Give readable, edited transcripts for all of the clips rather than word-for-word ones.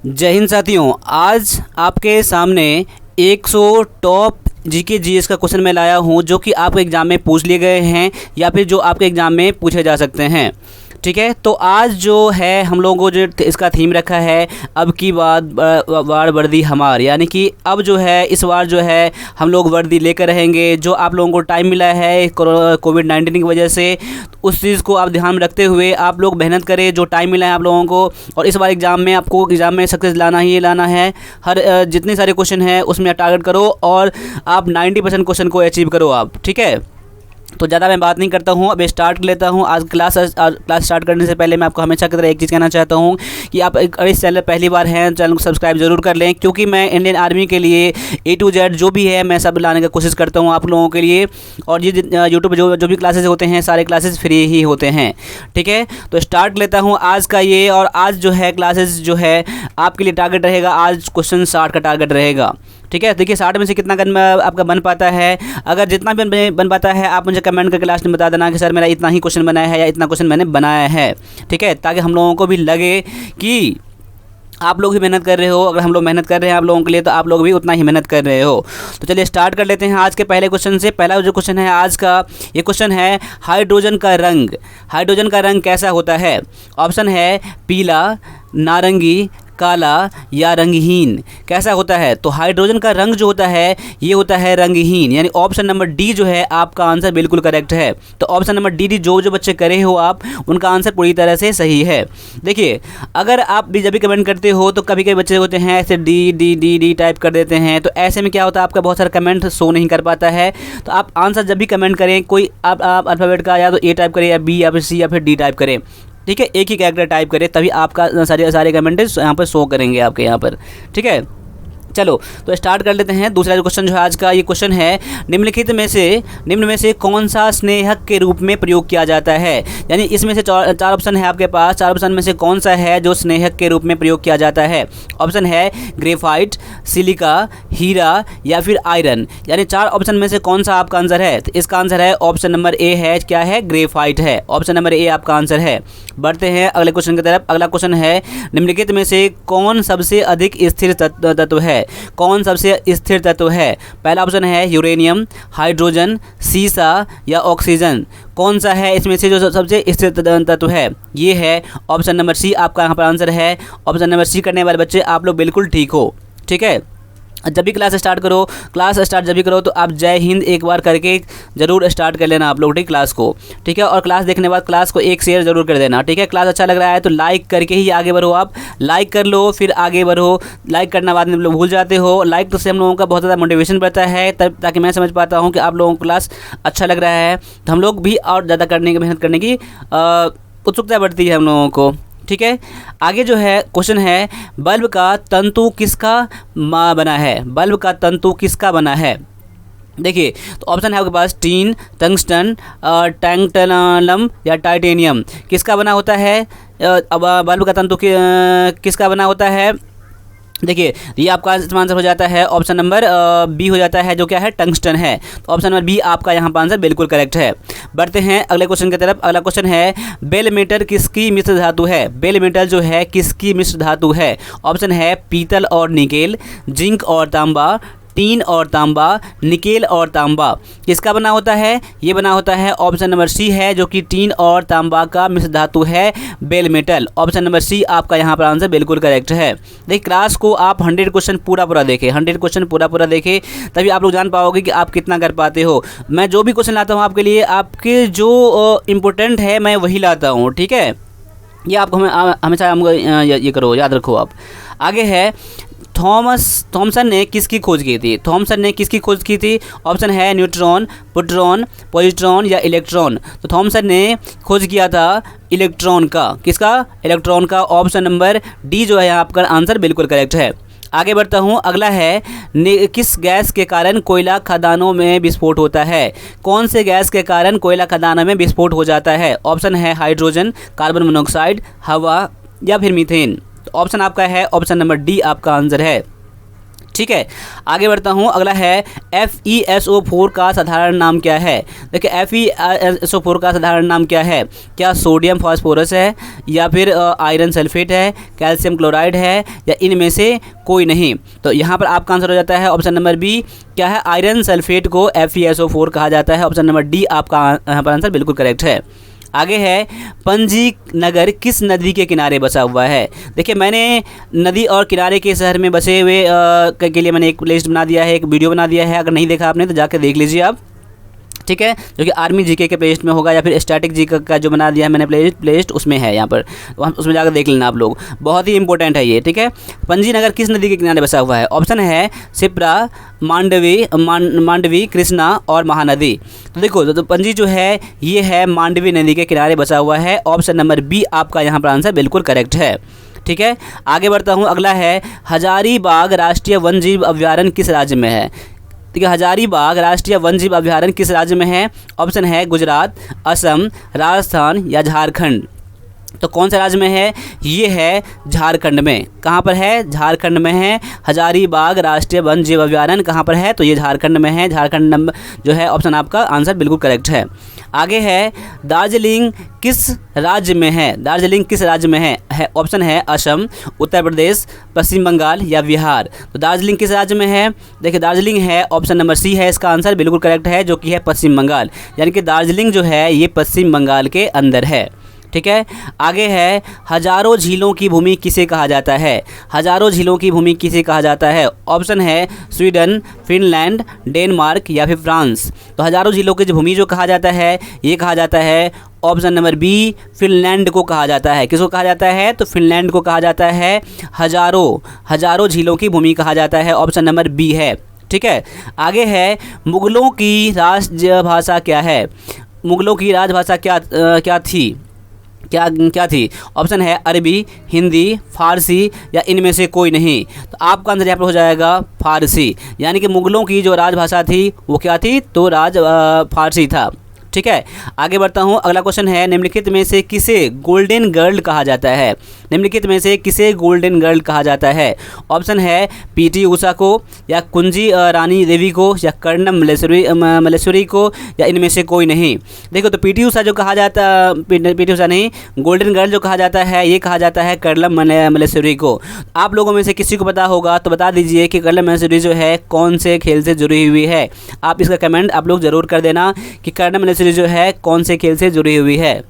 जय हिंद साथियों, आज आपके सामने 100 टॉप जीके जीएस का क्वेश्चन मैं लाया हूं जो कि आपके एग्ज़ाम में पूछ लिए गए हैं या फिर जो आपके एग्ज़ाम में पूछे जा सकते हैं। ठीक है, तो आज जो है हम लोगों को जो इसका थीम रखा है अब की बार वर्दी हमार, यानी कि अब जो है इस बार जो है हम लोग वर्दी लेकर रहेंगे। जो आप लोगों को टाइम मिला है कोविड-19 की वजह से, उस चीज़ को आप ध्यान में रखते हुए आप लोग मेहनत करें। जो टाइम मिला है आप लोगों को, और इस बार एग्ज़ाम में आपको एग्ज़ाम में सक्सेस लाना ही लाना है। हर जितने सारे क्वेश्चन हैं उसमें टारगेट करो और आप 90% क्वेश्चन को अचीव करो आप। ठीक है, तो ज़्यादा मैं बात नहीं करता हूँ, अब स्टार्ट कर लेता हूँ। आज क्लास स्टार्ट करने से पहले मैं आपको हमेशा की तरह एक चीज़ कहना चाहता हूँ कि आप अगर इस चैनल पहली बार हैं, चैनल को सब्सक्राइब जरूर कर लें, क्योंकि मैं इंडियन आर्मी के लिए A to Z जो भी है मैं सब लाने की कोशिश करता हूँ आप लोगों के लिए। और ये यूट्यूब जो भी क्लासेस होते हैं सारे क्लासेस फ्री ही होते हैं। ठीक है, तो स्टार्ट लेता हूँ आज का ये। और आज जो है क्लासेस जो है आपके लिए टारगेट रहेगा, आज क्वेश्चन 60 का टारगेट रहेगा। ठीक है, देखिए 60 में से कितना आपका बन पाता है। अगर जितना भी बन पाता है आप मुझे कमेंट करके लास्ट में बता देना कि सर मेरा इतना ही क्वेश्चन बनाया है या इतना क्वेश्चन मैंने बनाया है। ठीक है, ताकि हम लोगों को भी लगे कि आप लोग भी मेहनत कर रहे हो। अगर हम लोग मेहनत कर रहे हैं आप लोगों के लिए, तो आप लोग भी उतना ही मेहनत कर रहे हो। तो चलिए स्टार्ट कर लेते हैं आज के पहले क्वेश्चन से। पहला जो क्वेश्चन है आज का, ये क्वेश्चन है हाइड्रोजन का रंग। हाइड्रोजन का रंग कैसा होता है? ऑप्शन है पीला, नारंगी, काला या रंगहीन। कैसा होता है? तो हाइड्रोजन का रंग जो होता है ये होता है रंगहीन, यानी ऑप्शन नंबर डी जो है आपका आंसर बिल्कुल करेक्ट है। तो ऑप्शन नंबर डी जो बच्चे करे हो आप, उनका आंसर पूरी तरह से सही है। देखिए, अगर आप भी जब भी कमेंट करते हो तो कभी कभी बच्चे होते हैं ऐसे D D D D type कर देते हैं, तो ऐसे में क्या होता है आपका बहुत सारा कमेंट शो नहीं कर पाता है। तो आप आंसर जब भी कमेंट करें कोई आप अल्फ़ाबेट का या तो ए टाइप करें या बी या फिर सी या फिर डी टाइप करें। ठीक है, एक ही कैरेक्टर टाइप करें, तभी आपका सारे कमेंट यहाँ पर शो करेंगे आपके यहाँ पर। ठीक है, चलो तो स्टार्ट कर लेते हैं। दूसरा जो क्वेश्चन जो है आज का, ये क्वेश्चन है निम्न में से कौन सा स्नेहक के रूप में प्रयोग किया जाता है? यानी इसमें से चार ऑप्शन है आपके पास। चार ऑप्शन में से कौन सा है जो स्नेहक के रूप में प्रयोग किया जाता है? ऑप्शन है ग्रेफाइट, सिलिका, हीरा या फिर आयरन। यानी चार ऑप्शन में से कौन सा आपका आंसर है? तो इसका आंसर है ऑप्शन नंबर ए है। क्या है? ग्रेफाइट है। ऑप्शन नंबर ए आपका आंसर है। बढ़ते हैं अगले क्वेश्चन की तरफ। अगला क्वेश्चन है निम्नलिखित में से कौन सबसे अधिक स्थिर तत्व है? कौन सबसे स्थिर तत्व है? पहला ऑप्शन है यूरेनियम, हाइड्रोजन, सीसा या ऑक्सीजन। कौन सा है इसमें से जो सबसे स्थिर तत्व है? ये है ऑप्शन नंबर सी आपका यहाँ पर आंसर है। ऑप्शन नंबर सी करने वाले बच्चे आप लोग बिल्कुल ठीक हो। ठीक है, जब भी क्लास स्टार्ट जब भी करो तो आप जय हिंद एक बार करके ज़रूर स्टार्ट कर लेना आप लोग, ठीक, क्लास को। ठीक है, और क्लास देखने के बाद क्लास को एक शेयर ज़रूर कर देना। ठीक है, क्लास अच्छा लग रहा है तो लाइक करके ही आगे बढ़ो। आप लाइक कर लो फिर आगे बढ़ो। लाइक करना बाद में लोग भूल जाते हो। लाइक तो से हम लोगों का बहुत ज़्यादा मोटिवेशन बढ़ता है, तब ताकि मैं समझ पाता हूँ कि आप लोगों को क्लास अच्छा लग रहा है, तो हम लोग भी और ज़्यादा मेहनत करने की उत्सुकता बढ़ती है हम लोगों को। ठीक है, आगे जो है क्वेश्चन है बल्ब का तंतु किसका बना है? बल्ब का तंतु किसका बना है? देखिए, तो ऑप्शन है आपके पास टीन, टंगस्टन, टैंटलम या टाइटेनियम। किसका बना होता है? अब बल्ब का तंतु किसका बना होता है? देखिए, ये आपका आंसर हो जाता है ऑप्शन नंबर बी हो जाता है, जो क्या है? टंगस्टन है। तो ऑप्शन नंबर बी आपका यहाँ पर आंसर बिल्कुल करेक्ट है। बढ़ते हैं अगले क्वेश्चन की तरफ। अगला क्वेश्चन है बेल मेटल किसकी मिश्र धातु है? बेल मेटल जो है किसकी मिश्र धातु है? ऑप्शन है पीतल और निकेल, जिंक और तांबा, टीन और तांबा, निकेल और तांबा। किसका बना होता है? ये बना होता है ऑप्शन नंबर सी है, जो कि टीन और तांबा का मिश्र धातु है bell metal. Option number C आपका यहाँ पर आंसर बिल्कुल करेक्ट है। देखिए, क्लास को आप 100 क्वेश्चन पूरा देखें, 100 क्वेश्चन पूरा देखें, तभी आप लोग जान पाओगे कि आप कितना कर पाते हो। मैं जो भी क्वेश्चन लाता हूँ आपके लिए, आपके जो इम्पोर्टेंट है मैं वही लाता हूँ। ठीक है, ये आपको हमेशा हमको ये करो, याद रखो आप। आगे है थॉमसन ने किसकी खोज की थी? थॉमसन ने किसकी खोज की थी? ऑप्शन है न्यूट्रॉन, प्रोटॉन, पॉजिट्रॉन या इलेक्ट्रॉन। तो थॉमसन ने खोज किया था इलेक्ट्रॉन का। किसका? इलेक्ट्रॉन का। ऑप्शन नंबर डी जो है आपका आंसर बिल्कुल करेक्ट है। आगे बढ़ता हूँ। अगला है किस गैस के कारण कोयला खदानों में विस्फोट होता है? कौन से गैस के कारण कोयला खदानों में विस्फोट हो जाता है? ऑप्शन है हाइड्रोजन, कार्बन मोनोऑक्साइड, हवा या फिर मीथेन। तो ऑप्शन आपका है ऑप्शन नंबर डी आपका आंसर है। ठीक है, आगे बढ़ता हूँ। अगला है FeSO4 का साधारण नाम क्या है। देखिए FeSO4 का साधारण नाम क्या है, क्या सोडियम फास्फोरस है, या फिर आयरन सल्फेट है, कैल्शियम क्लोराइड है, या इनमें से कोई नहीं। तो यहाँ पर आपका आंसर हो जाता है ऑप्शन नंबर बी, क्या है, आयरन सल्फेट को FeSO4 कहा जाता है। ऑप्शन नंबर डी आपका यहाँ पर आंसर बिल्कुल करेक्ट है। आगे है, पंजी नगर किस नदी के किनारे बसा हुआ है। देखिए मैंने नदी और किनारे के शहर में बसे हुए के लिए मैंने एक प्लेलिस्ट बना दिया है, एक वीडियो बना दिया है। अगर नहीं देखा आपने तो जाकर देख लीजिए आप, ठीक है, जो कि आर्मी जीके के प्लेलिस्ट में होगा, या फिर स्टैटिक जीके का जो बना दिया है मैंने प्लेलिस्ट उसमें है, यहाँ पर उसमें जाकर देख लेना आप लोग, बहुत ही इंपॉर्टेंट है ये, ठीक है। पंजी नगर किस नदी के किनारे बसा हुआ है। ऑप्शन है शिप्रा, मांडवी, कृष्णा और महानदी। तो देखो तो पंजी जो है ये है मांडवी नदी के किनारे बसा हुआ है। ऑप्शन नंबर बी आपका यहाँ पर आंसर बिल्कुल करेक्ट है, ठीक है। आगे बढ़ता हूँ। अगला है, हजारीबाग राष्ट्रीय वन्यजीव अभयारण्य किस राज्य में है। ठीक है, हजारीबाग राष्ट्रीय वन्यजीव अभयारण्य किस राज्य में है। ऑप्शन है गुजरात, असम, राजस्थान या झारखंड। तो कौन से राज्य में है, ये है झारखंड में। कहाँ पर है, झारखंड में है। हजारीबाग राष्ट्रीय वन्यजीव अभयारण्य कहाँ पर है, तो ये झारखंड में है। झारखंड नंबर जो है ऑप्शन आपका आंसर बिल्कुल करेक्ट है। आगे है, दार्जिलिंग किस राज्य में है। दार्जिलिंग किस राज्य में है ऑप्शन है असम, उत्तर प्रदेश, पश्चिम बंगाल या बिहार। तो दार्जिलिंग किस राज्य में है। देखिए दार्जिलिंग है, ऑप्शन नंबर सी है इसका आंसर बिल्कुल करेक्ट है, जो कि है पश्चिम बंगाल। यानी कि दार्जिलिंग जो है ये पश्चिम बंगाल के अंदर है, ठीक है। आगे है, हजारों झीलों की भूमि किसे कहा जाता है। हजारों झीलों की भूमि किसे कहा जाता है। ऑप्शन है स्वीडन, फिनलैंड, डेनमार्क या फिर फ्रांस। तो हजारों झीलों की जो भूमि जो कहा जाता है ये कहा जाता है ऑप्शन नंबर बी, फिनलैंड को कहा जाता है। किसको कहा जाता है, तो फिनलैंड को कहा जाता है। हजारों झीलों की भूमि कहा जाता है। ऑप्शन नंबर बी है, ठीक है। आगे है, मुगलों की राजभाषा क्या है। मुगलों की राजभाषा क्या थी। ऑप्शन है अरबी, हिंदी, फारसी या इनमें से कोई नहीं। तो आपका आंसर यहाँ पर हो जाएगा फारसी। यानी कि मुगलों की जो राजभाषा थी वो क्या थी, तो फारसी था, ठीक है। आगे बढ़ता हूँ। अगला क्वेश्चन है, निम्नलिखित में से किसे गोल्डन गर्ल कहा जाता है। निम्नलिखित में से किसे गोल्डन गर्ल कहा जाता है। ऑप्शन है PT उषा को, या कुंजी रानी देवी को, या कर्णम मल्लेश्वरी को, या इनमें से कोई नहीं। देखो तो PT उषा जो कहा जाता, PT उषा नहीं, गोल्डन गर्ल जो कहा जाता है ये कहा जाता है कर्णम मल्लेश्वरी को। आप लोगों में से किसी को पता होगा तो बता दीजिए कि कर्णम मल्लेश्वरी जो है कौन से खेल से जुड़ी हुई है। आप इसका कमेंट आप लोग ज़रूर कर देना कि कर्णम जो है कौन से खेल से जुड़ी हुई है।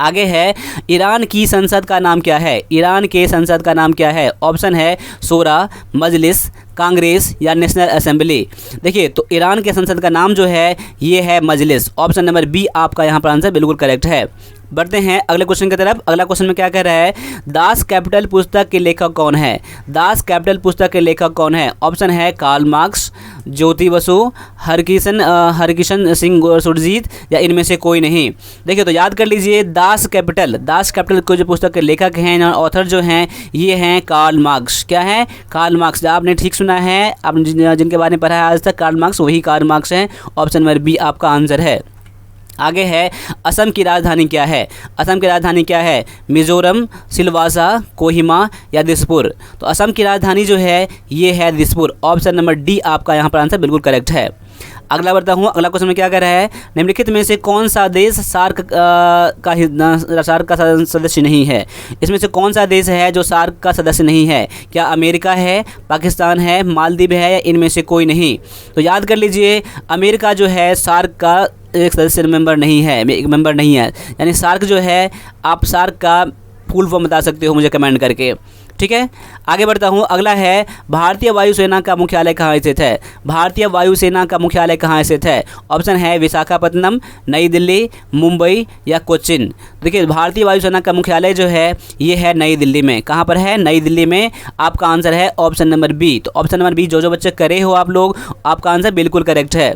आगे है, ईरान की संसद का नाम क्या है। ईरान के संसद का नाम क्या है। ऑप्शन है शोरा, मजलिस, कांग्रेस या नेशनल असेंबली। देखिए तो ईरान के संसद का नाम जो है ये है मजलिस। ऑप्शन नंबर बी आपका यहाँ पर आंसर बिल्कुल करेक्ट है। बढ़ते हैं अगले क्वेश्चन की तरफ। अगला क्वेश्चन में क्या कह रहा है, दास कैपिटल पुस्तक के लेखक कौन है। दास कैपिटल पुस्तक के लेखक कौन है। ऑप्शन है कार्ल मार्क्स, ज्योति बसु, हरकिशन सिंह सुरजीत या इनमें से कोई नहीं। देखिए तो याद कर लीजिए, दास कैपिटल को जो पुस्तक के लेखक हैं, ऑथर जो हैं ये हैं कार्ल मार्क्स। क्या है, कार्ल मार्क्स। आपने ठीक सुना है, आपने जिनके बारे में पढ़ा है आज तक, कार्ल मार्क्स वही कार्ल मार्क्स हैं। ऑप्शन नंबर बी आपका आंसर है। आगे है, असम की राजधानी क्या है। असम की राजधानी क्या है, मिजोरम, सिलवासा, कोहिमा या दिसपुर। तो असम की राजधानी जो है ये है दिसपुर। ऑप्शन नंबर डी आपका यहाँ पर आंसर बिल्कुल करेक्ट है। अगला बढ़ता हूँ। अगला क्वेश्चन में क्या कह रहा है, निम्नलिखित में से कौन सा देश सार्क का सदस्य नहीं है। इसमें से कौन सा देश है जो सार्क का सदस्य नहीं है। क्या अमेरिका है, पाकिस्तान है, मालदीव है या इनमें से कोई नहीं। तो याद कर लीजिए, अमेरिका जो है सार्क का एक सदस्य मेंबर नहीं है, एक मेंबर नहीं है। यानी सार्क जो है, आप सार्क का फुल फॉर्म बता सकते हो मुझे कमेंट करके, ठीक है। आगे बढ़ता हूँ। अगला है, भारतीय वायुसेना का मुख्यालय कहाँ स्थित है। भारतीय वायुसेना का मुख्यालय कहाँ स्थित है। ऑप्शन है विशाखापत्तनम, नई दिल्ली, मुंबई या कोच्चिन। देखिए भारतीय वायुसेना का मुख्यालय जो है ये है नई दिल्ली में। कहाँ पर है, नई दिल्ली में। आपका आंसर है ऑप्शन नंबर बी। तो ऑप्शन नंबर बी जो बच्चे करे हो आप लोग, आपका आंसर बिल्कुल करेक्ट है।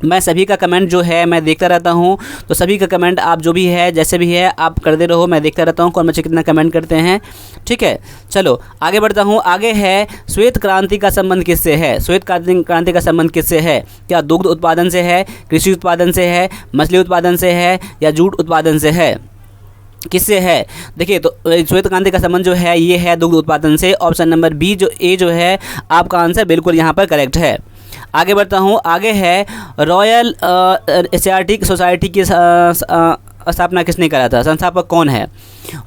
मैं सभी का कमेंट जो है मैं देखता रहता हूं, तो सभी का कमेंट आप जो भी है जैसे भी है आप करते रहो, मैं देखता रहता हूं कौन बच्चे कितना कमेंट करते हैं, ठीक है। चलो आगे बढ़ता हूं। आगे है, श्वेत क्रांति का संबंध किससे है। श्वेत क्रांति का संबंध किससे है। क्या दुग्ध उत्पादन से है, कृषि उत्पादन से है, मछली उत्पादन से है या जूट उत्पादन से है। किससे है? देखिए तो श्वेत क्रांति का संबंध जो है ये है दुग्ध उत्पादन से। ऑप्शन नंबर बी जो ए जो है आपका आंसर बिल्कुल यहाँ पर करेक्ट है। आगे बढ़ता हूँ। आगे है रॉयल एशियाटिक सोसाइटी की स्थापना किसने करा था? संस्थापक कौन है?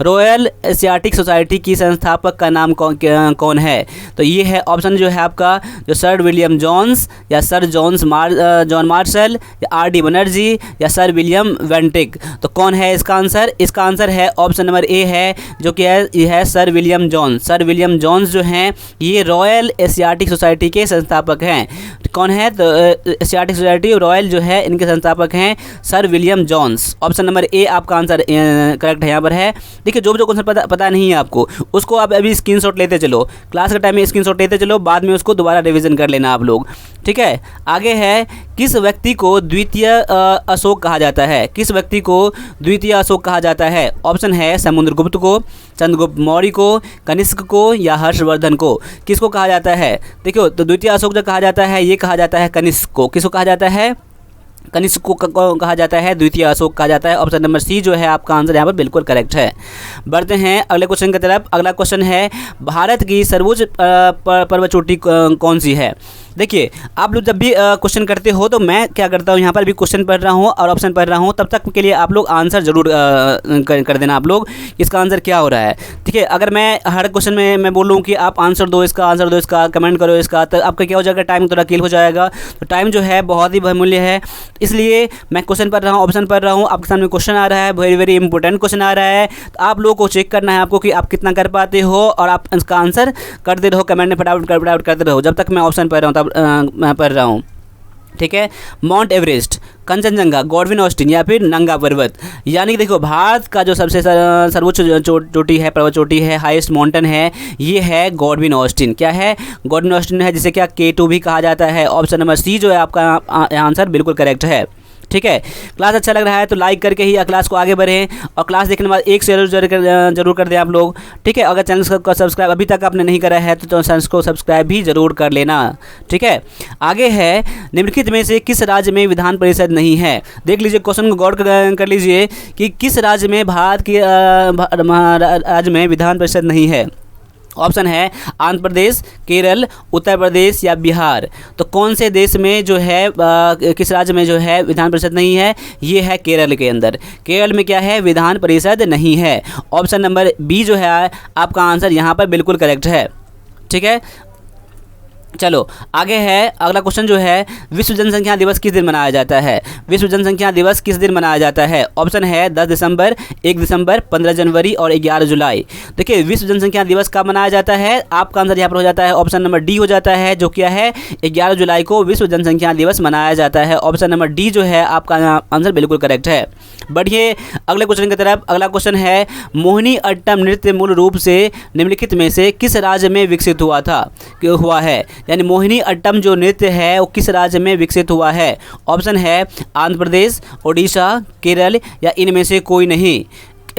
रॉयल एशियाटिक सोसाइटी की संस्थापक का नाम कौन है? तो ये है ऑप्शन जो है आपका जो सर विलियम जॉन्स या सर जॉन मार्शल या आर डी बनर्जी या सर विलियम वेंटिक। तो कौन है इसका आंसर? इसका आंसर है ऑप्शन नंबर ए है जो कि है ये है sir William Jones. Sir William Jones जो हैं ये रॉयल एशियाटिक सोसाइटी के संस्थापक हैं। कौन है? तो एशियाटिक सोसाइटी रॉयल जो है इनके संस्थापक हैं sir William Jones. Option number ए आपका आंसर करेक्ट है यहाँ पर है। देखिए जो क्वेश्चन पता नहीं है आपको उसको आप अभी स्क्रीनशॉट लेते चलो, क्लास के टाइम में स्क्रीनशॉट लेते चलो, बाद में उसको दोबारा रिवीजन कर लेना आप लोग, ठीक है। आगे है किस व्यक्ति को द्वितीय अशोक कहा जाता है? किस व्यक्ति को द्वितीय अशोक कहा जाता है? ऑप्शन है समुद्रगुप्त को, चंद्रगुप्त मौर्य को, कनिष्क को या हर्षवर्धन को। किसको कहा जाता है? देखियो तो द्वितीय अशोक जो कहा जाता है ये कहा जाता है कनिष्क को। किसको कहा जाता है? कनिष्क को कहा जाता है, द्वितीय अशोक कहा जाता है। ऑप्शन नंबर सी जो है आपका आंसर यहाँ पर बिल्कुल करेक्ट है। बढ़ते हैं अगले क्वेश्चन की तरफ। अगला क्वेश्चन है भारत की सर्वोच्च पर्वत चोटी कौन सी है? देखिए आप लोग जब भी क्वेश्चन करते हो तो मैं क्या करता हूँ यहाँ पर भी क्वेश्चन पढ़ रहा हूँ और ऑप्शन पढ़ रहा हूँ, तब तक के लिए आप लोग आंसर जरूर कर देना आप लोग इसका आंसर क्या हो रहा है, ठीक है। अगर मैं हर क्वेश्चन में मैं बोलूँ कि आप आंसर दो इसका, आंसर दो इसका, कमेंट करो इसका, तो आपका क्या हो जाएगा, टाइम थोड़ा किल हो जाएगा। तो टाइम जो है बहुत ही बहुमूल्य है, इसलिए मैं क्वेश्चन पढ़ रहा हूँ, ऑप्शन पढ़ रहा हूँ, आपके सामने क्वेश्चन आ रहा है, वेरी वेरी इंपॉर्टेंट क्वेश्चन आ रहा है। तो आप लोगों को चेक करना है आपको कि आप कितना कर पाते हो और आप इसका आंसर करते रहो, कमेंट में फटाफट करते रहो जब तक मैं ऑप्शन पढ़ रहा हूँ तब मैं पढ़ रहा हूँ, ठीक है। Mount Everest, Kanchenjunga, Godwin Austen या फिर नंगा पर्वत। यानी कि देखो भारत का जो सबसे सर्वोच्च चोटी है, पर्वत चोटी है, हाईएस्ट माउंटेन है, ये है गॉडविन ऑस्टिन। क्या है? गॉडविन ऑस्टिन है, जिसे क्या K2 भी कहा जाता है। ऑप्शन नंबर सी जो है आपका आंसर बिल्कुल करेक्ट है, ठीक है। क्लास अच्छा लग रहा है तो लाइक करके ही क्लास को आगे बढ़ें और क्लास देखने के बाद एक शेयर जरूर कर दें आप लोग, ठीक है। अगर चैनल को सब्सक्राइब अभी तक आपने नहीं करा है तो चैनल को सब्सक्राइब भी जरूर कर लेना, ठीक है। आगे है निम्नलिखित में से किस राज्य में विधान परिषद नहीं है? देख लीजिए क्वेश्चन को गौर कर लीजिए कि किस राज्य में भारत के राज्य में विधान परिषद नहीं है। ऑप्शन है आंध्र प्रदेश, केरल, उत्तर प्रदेश या बिहार। तो कौन से देश में जो है किस राज्य में जो है विधान परिषद नहीं है? ये है केरल के अंदर। केरल में क्या है? विधान परिषद नहीं है। ऑप्शन नंबर बी जो है आपका आंसर यहाँ पर बिल्कुल करेक्ट है, ठीक है। चलो आगे है अगला क्वेश्चन जो है विश्व जनसंख्या दिवस किस दिन मनाया जाता है? विश्व जनसंख्या दिवस किस दिन मनाया जाता है? ऑप्शन है 10 दिसंबर, 1 दिसंबर, 15 जनवरी और 11 जुलाई। देखिए विश्व जनसंख्या दिवस कब मनाया जाता है? आपका आंसर यहाँ पर हो जाता है ऑप्शन नंबर डी हो जाता है, जो क्या है 11 जुलाई को विश्व जनसंख्या दिवस मनाया जाता है। ऑप्शन नंबर डी जो है आपका आंसर बिल्कुल करेक्ट है। बढ़िए अगले क्वेश्चन की तरफ। अगला क्वेश्चन है मोहिनी अट्टम नृत्य मूल रूप से निम्नलिखित में से किस राज्य में विकसित हुआ है? यानी मोहिनी अट्टम जो नृत्य है वो किस राज्य में विकसित हुआ है? ऑप्शन है आंध्र प्रदेश, ओडिशा, केरल या इनमें से कोई नहीं।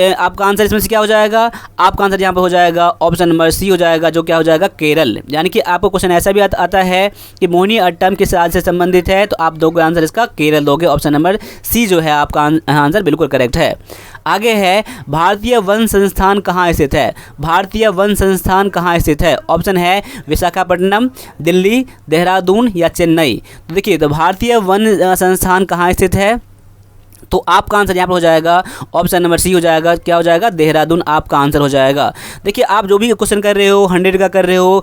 आपका आंसर इसमें से क्या हो जाएगा? आपका आंसर यहाँ पर हो जाएगा ऑप्शन नंबर सी हो जाएगा, जो क्या हो जाएगा केरल। यानी कि आपको क्वेश्चन ऐसा भी आता है कि मोहिनी अट्टम किस राज्य से संबंधित है, तो आप दोगे आंसर इसका केरल दोगे। ऑप्शन नंबर सी जो है आपका आंसर बिल्कुल करेक्ट है। आगे है भारतीय वन संस्थान कहाँ स्थित है? भारतीय वन संस्थान कहाँ स्थित है? ऑप्शन है विशाखापट्टनम, दिल्ली, देहरादून या चेन्नई। तो देखिए तो भारतीय वन संस्थान कहाँ स्थित है? तो आपका आंसर यहाँ पर हो जाएगा ऑप्शन नंबर सी हो जाएगा। क्या हो जाएगा? देहरादून आपका आंसर हो जाएगा। देखिए आप जो भी क्वेश्चन कर रहे हो, 100 का कर रहे हो,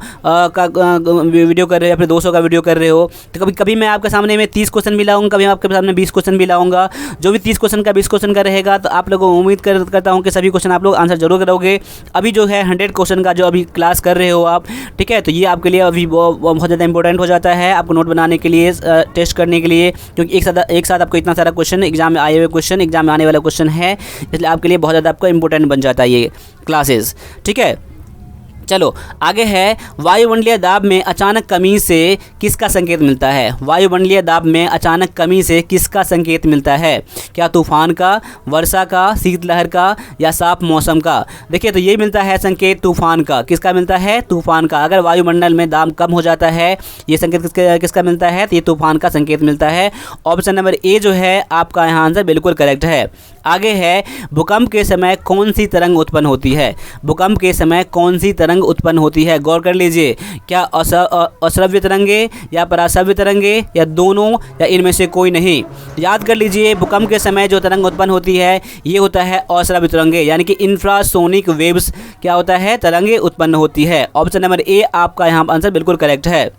वीडियो कर रहे हो या फिर 200 का वीडियो कर रहे हो, तो कभी मैं आपके सामने में 30 क्वेश्चन भी लाऊंगा, कभी आपके सामने 20 क्वेश्चन भी लाऊंगा। जो भी 30 क्वेश्चन का 20 क्वेश्चन का रहेगा तो आप लोगों को उम्मीद करता हूँ कि सभी क्वेश्चन आप लोग आंसर जरूर करोगे। अभी जो है 100 क्वेश्चन का जो अभी क्लास कर रहे हो आप, ठीक है, तो ये आपके लिए अभी बहुत ज़्यादा इंपॉर्टेंट हो जाता है आपको नोट बनाने के लिए, टेस्ट करने के लिए, क्योंकि एक साथ आपको इतना सारा क्वेश्चन एग्जाम में आए हुए क्वेश्चन एग्जाम में आने वाला क्वेश्चन है, इसलिए आपके लिए बहुत ज़्यादा आपको इंपॉर्टेंट बन जाता है ये क्लासेस, ठीक है। चलो आगे है, वायुमंडलीय दाब में अचानक कमी से किसका संकेत मिलता है? वायुमंडलीय दाब में अचानक कमी से किसका संकेत मिलता है? क्या तूफान का, वर्षा का, शीतलहर का या साफ मौसम का? देखिए तो ये मिलता है संकेत तूफान का। किसका मिलता है? तूफान का। अगर वायुमंडल में दाब कम हो जाता है, ये संकेत किसका मिलता है? तो ये तूफान का संकेत मिलता है। ऑप्शन नंबर ए जो है आपका यहाँ आंसर बिल्कुल करेक्ट है। आगे है, भूकंप के समय कौन सी तरंग उत्पन्न होती है? भूकंप के समय कौन सी तरंग उत्पन्न होती है? गौर कर लीजिए, क्या अश्रव्य तरंगे या पराश्रव्य तरंगे या दोनों या इनमें से कोई नहीं? याद कर लीजिए, भूकंप के समय जो तरंग उत्पन्न होती है ये होता है अश्रव्य तरंगे, यानी कि इंफ्रासोनिक वेव्स क्या होता है? तरंगे उत्पन्न होती है। ऑप्शन नंबर ए आपका यहाँ आंसर बिल्कुल करेक्ट है।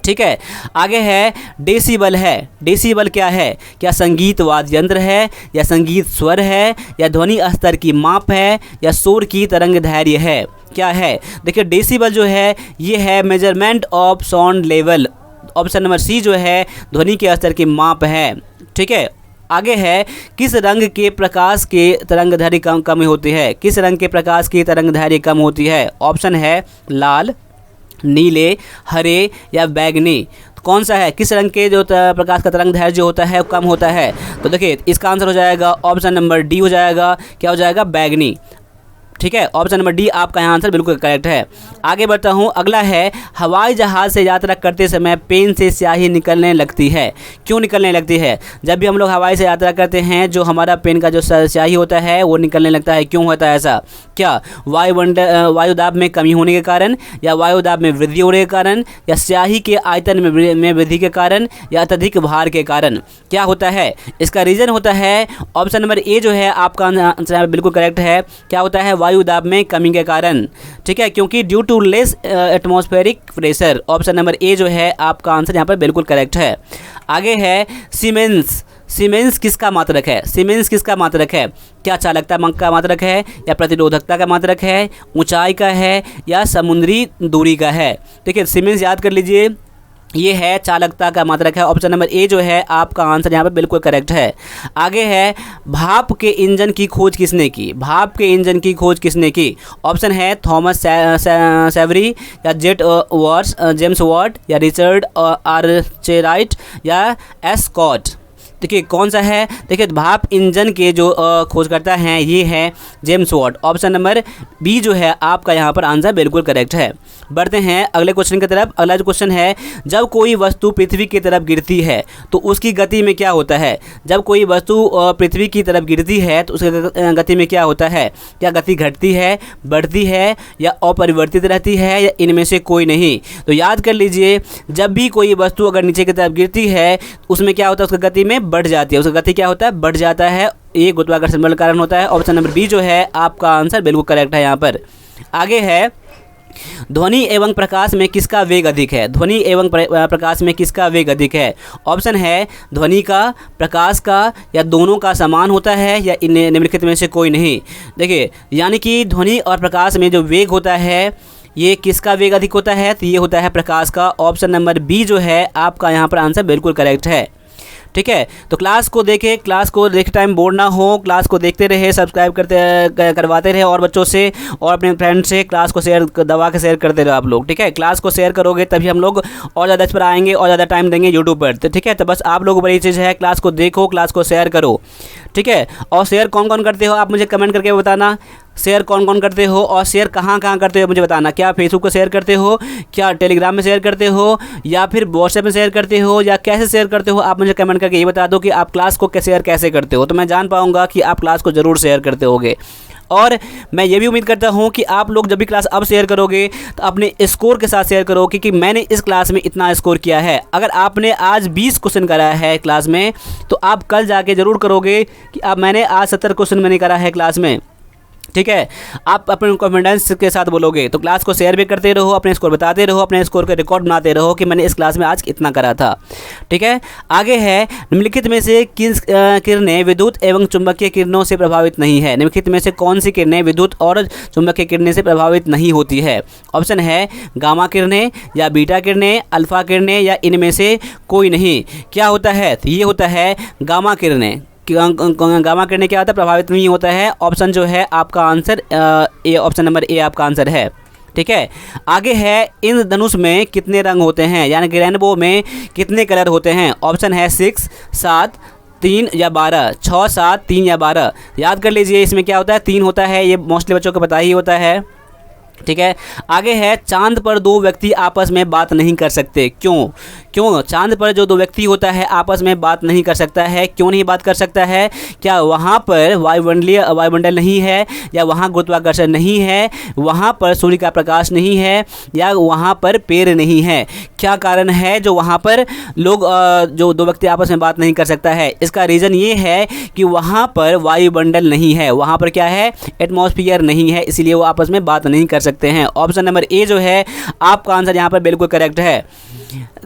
ठीक है, आगे है, डेसिबल है। डेसिबल क्या है? क्या संगीत वाद्य यंत्र है या संगीत स्वर है या ध्वनि स्तर की माप है या शोर की तरंग धैर्य है? क्या है? देखिए डेसिबल जो है ये है measurement of sound level. Option number C जो है ध्वनि के स्तर की माप है। ठीक है, आगे है, किस रंग के प्रकाश के तरंगदैर्घ्य कम होती है? किस रंग के प्रकाश की तरंगदैर्घ्य कम होती है? ऑप्शन है लाल, नीले, हरे या बैगनी। तो कौन सा है? किस रंग के जो प्रकाश का तरंगदैर्घ्य जो होता है वो कम होता है? तो देखिए इसका आंसर हो जाएगा ऑप्शन नंबर डी हो जाएगा। क्या हो जाएगा? बैगनी। ठीक है, ऑप्शन नंबर डी आपका यहाँ आंसर बिल्कुल करेक्ट है। आगे बढ़ता हूँ, अगला है, हवाई जहाज़ से यात्रा करते समय पेन से स्याही निकलने लगती है। क्यों निकलने लगती है? जब भी हम लोग हवाई से यात्रा करते हैं जो हमारा पेन का जो स्याही होता है वो निकलने लगता है। क्यों होता है ऐसा? क्या वायुदाब में कमी होने के कारण या वायुदाब में वृद्धि होने के कारण या स्याही के आयतन में वृद्धि के कारण या अत्यधिक भार के कारण? क्या होता है? इसका रीज़न होता है ऑप्शन नंबर ए जो है आपका आंसर बिल्कुल करेक्ट है। क्या होता है? वायु दाब में कमी के कारण। ठीक है, क्योंकि due to less atmospheric pressure. Option number A जो है आपका आंसर यहाँ पर बिल्कुल करेक्ट है। आगे है, सीमेंस। सीमेंस किसका मात्रक है? सीमेंस किसका मात्रक है? क्या चालकता का मात्रक है या प्रतिरोधकता का मात्रक है, ऊंचाई का है या समुद्री दूरी का है? देखिए सीमेंस याद कर लीजिए, ये है चालकता का मात्रक है। ऑप्शन नंबर ए जो है आपका आंसर यहाँ पर बिल्कुल करेक्ट है। आगे है, भाप के इंजन की खोज किसने की? भाप के इंजन की खोज किसने की? ऑप्शन है थॉमस सेवरी या जेम्स वाट या रिचर्ड आर्चराइट या एस स्कॉट। देखिए कौन सा है? देखिए भाप इंजन के जो खोजकर्ता हैं ये है James Watt. Option number B जो है आपका यहाँ पर आंसर बिल्कुल करेक्ट है। बढ़ते हैं अगले क्वेश्चन की तरफ। अगला जो क्वेश्चन है, जब कोई वस्तु पृथ्वी की तरफ गिरती है तो उसकी गति में क्या होता है? जब कोई वस्तु पृथ्वी की तरफ गिरती है तो उसकी गति में क्या होता है? क्या गति घटती है, बढ़ती है या अपरिवर्तित रहती है या इनमें से कोई नहीं? तो याद कर लीजिए, जब भी कोई वस्तु अगर नीचे की तरफ गिरती है उसमें क्या होता है? उसकी गति में बढ़ जाती है। उसकी गति क्या होता है? बढ़ जाता है। ये गुरुत्वाकर्षण बल के कारण होता है। ऑप्शन नंबर बी जो है आपका आंसर बिल्कुल करेक्ट है यहाँ पर। आगे है, ध्वनि एवं प्रकाश में किसका वेग अधिक है? ध्वनि एवं प्रकाश में किसका वेग अधिक है? ऑप्शन है ध्वनि का, प्रकाश का या दोनों का समान होता है या इन निम्नलिखित में से कोई नहीं? देखिए यानी कि ध्वनि और प्रकाश में जो वेग होता है ये किसका वेग अधिक होता है? तो ये होता है प्रकाश का। ऑप्शन नंबर बी जो है आपका यहाँ पर आंसर बिल्कुल करेक्ट है। ठीक है, तो क्लास को देखें, क्लास को देखते टाइम बोर ना हो, क्लास को देखते रहे, सब्सक्राइब करवाते रहे और बच्चों से और अपने फ्रेंड से क्लास को दबा के शेयर करते रहो आप लोग। ठीक है, क्लास को शेयर करोगे तभी हम लोग और ज़्यादा इस पर आएंगे और ज़्यादा टाइम देंगे यूट्यूब पर। तो ठीक है, तो बस आप लोगों को बड़ी चीज़ है, क्लास को देखो, क्लास को शेयर करो। ठीक है, और शेयर कौन कौन करते हो आप मुझे कमेंट करके बताना। शेयर कौन कौन करते हो और शेयर कहाँ कहाँ करते हो मुझे बताना। क्या फेसबुक को शेयर करते हो, क्या टेलीग्राम में शेयर करते हो या फिर व्हाट्सएप में शेयर करते हो या कैसे शेयर करते हो? आप मुझे कमेंट करके ये बता दो कि आप क्लास को शेयर कैसे करते हो, तो मैं जान पाऊँगा कि आप क्लास को ज़रूर शेयर करते होगे। और मैं ये भी उम्मीद करता हूँ कि आप लोग जब भी क्लास अब शेयर करोगे तो अपने स्कोर के साथ शेयर करो कि मैंने इस क्लास में इतना स्कोर किया है। अगर आपने आज 20 क्वेश्चन करा है क्लास में तो आप कल जाके ज़रूर करोगे कि अब मैंने आज 70 क्वेश्चन मैंने करा है क्लास में। ठीक है, आप अपने कॉन्फिडेंस के साथ बोलोगे। तो क्लास को शेयर भी करते रहो, अपने स्कोर बताते रहो, अपने स्कोर के रिकॉर्ड बनाते रहो कि मैंने इस क्लास में आज इतना करा था। ठीक है, आगे है, निम्नलिखित में से किस किरणें विद्युत एवं चुंबकीय किरणों से प्रभावित नहीं है? निम्नलिखित में से कौन सी किरणें विद्युत और चुंबकीय किरणें से प्रभावित नहीं होती है? ऑप्शन है गामा किरणें या बीटा किरणें, अल्फा किरणें या इनमें से कोई नहीं? क्या होता है? ये होता है गामा किरणें। गामा किरणें क्या होता है? प्रभावित नहीं होता है। ऑप्शन जो है आपका आंसर ए, ऑप्शन नंबर ए आपका आंसर है। ठीक है। आगे है इंद्रधनुष में कितने रंग होते हैं, यानी कि रेनबो में कितने कलर होते हैं। ऑप्शन है 6, 7, 3 या 12, 6, 7, 3 या 12। याद कर लीजिए, इसमें क्या होता है, 3 होता है, ये मोस्टली बच्चों को पता ही होता है। ठीक है। आगे है चांद पर दो व्यक्ति आपस में बात नहीं कर सकते, क्यों। क्यों चांद पर जो दो व्यक्ति होता है आपस में बात नहीं कर सकता है, क्यों नहीं बात कर सकता है। क्या वहाँ पर वायुमंडल नहीं है, या वहाँ गुरुत्वाकर्षण नहीं है, वहाँ पर सूर्य का प्रकाश नहीं है, या वहाँ पर पेड़ नहीं है। क्या कारण है जो वहाँ पर लोग जो दो व्यक्ति आपस में बात नहीं कर सकता है। इसका रीज़न ये है कि वहाँ पर वायुमंडल नहीं है, वहाँ पर क्या है, एटमॉस्फेयर नहीं है, इसीलिए वो आपस में बात नहीं कर सकते हैं। ऑप्शन नंबर ए जो है आपका आंसर यहाँ पर बिल्कुल करेक्ट है।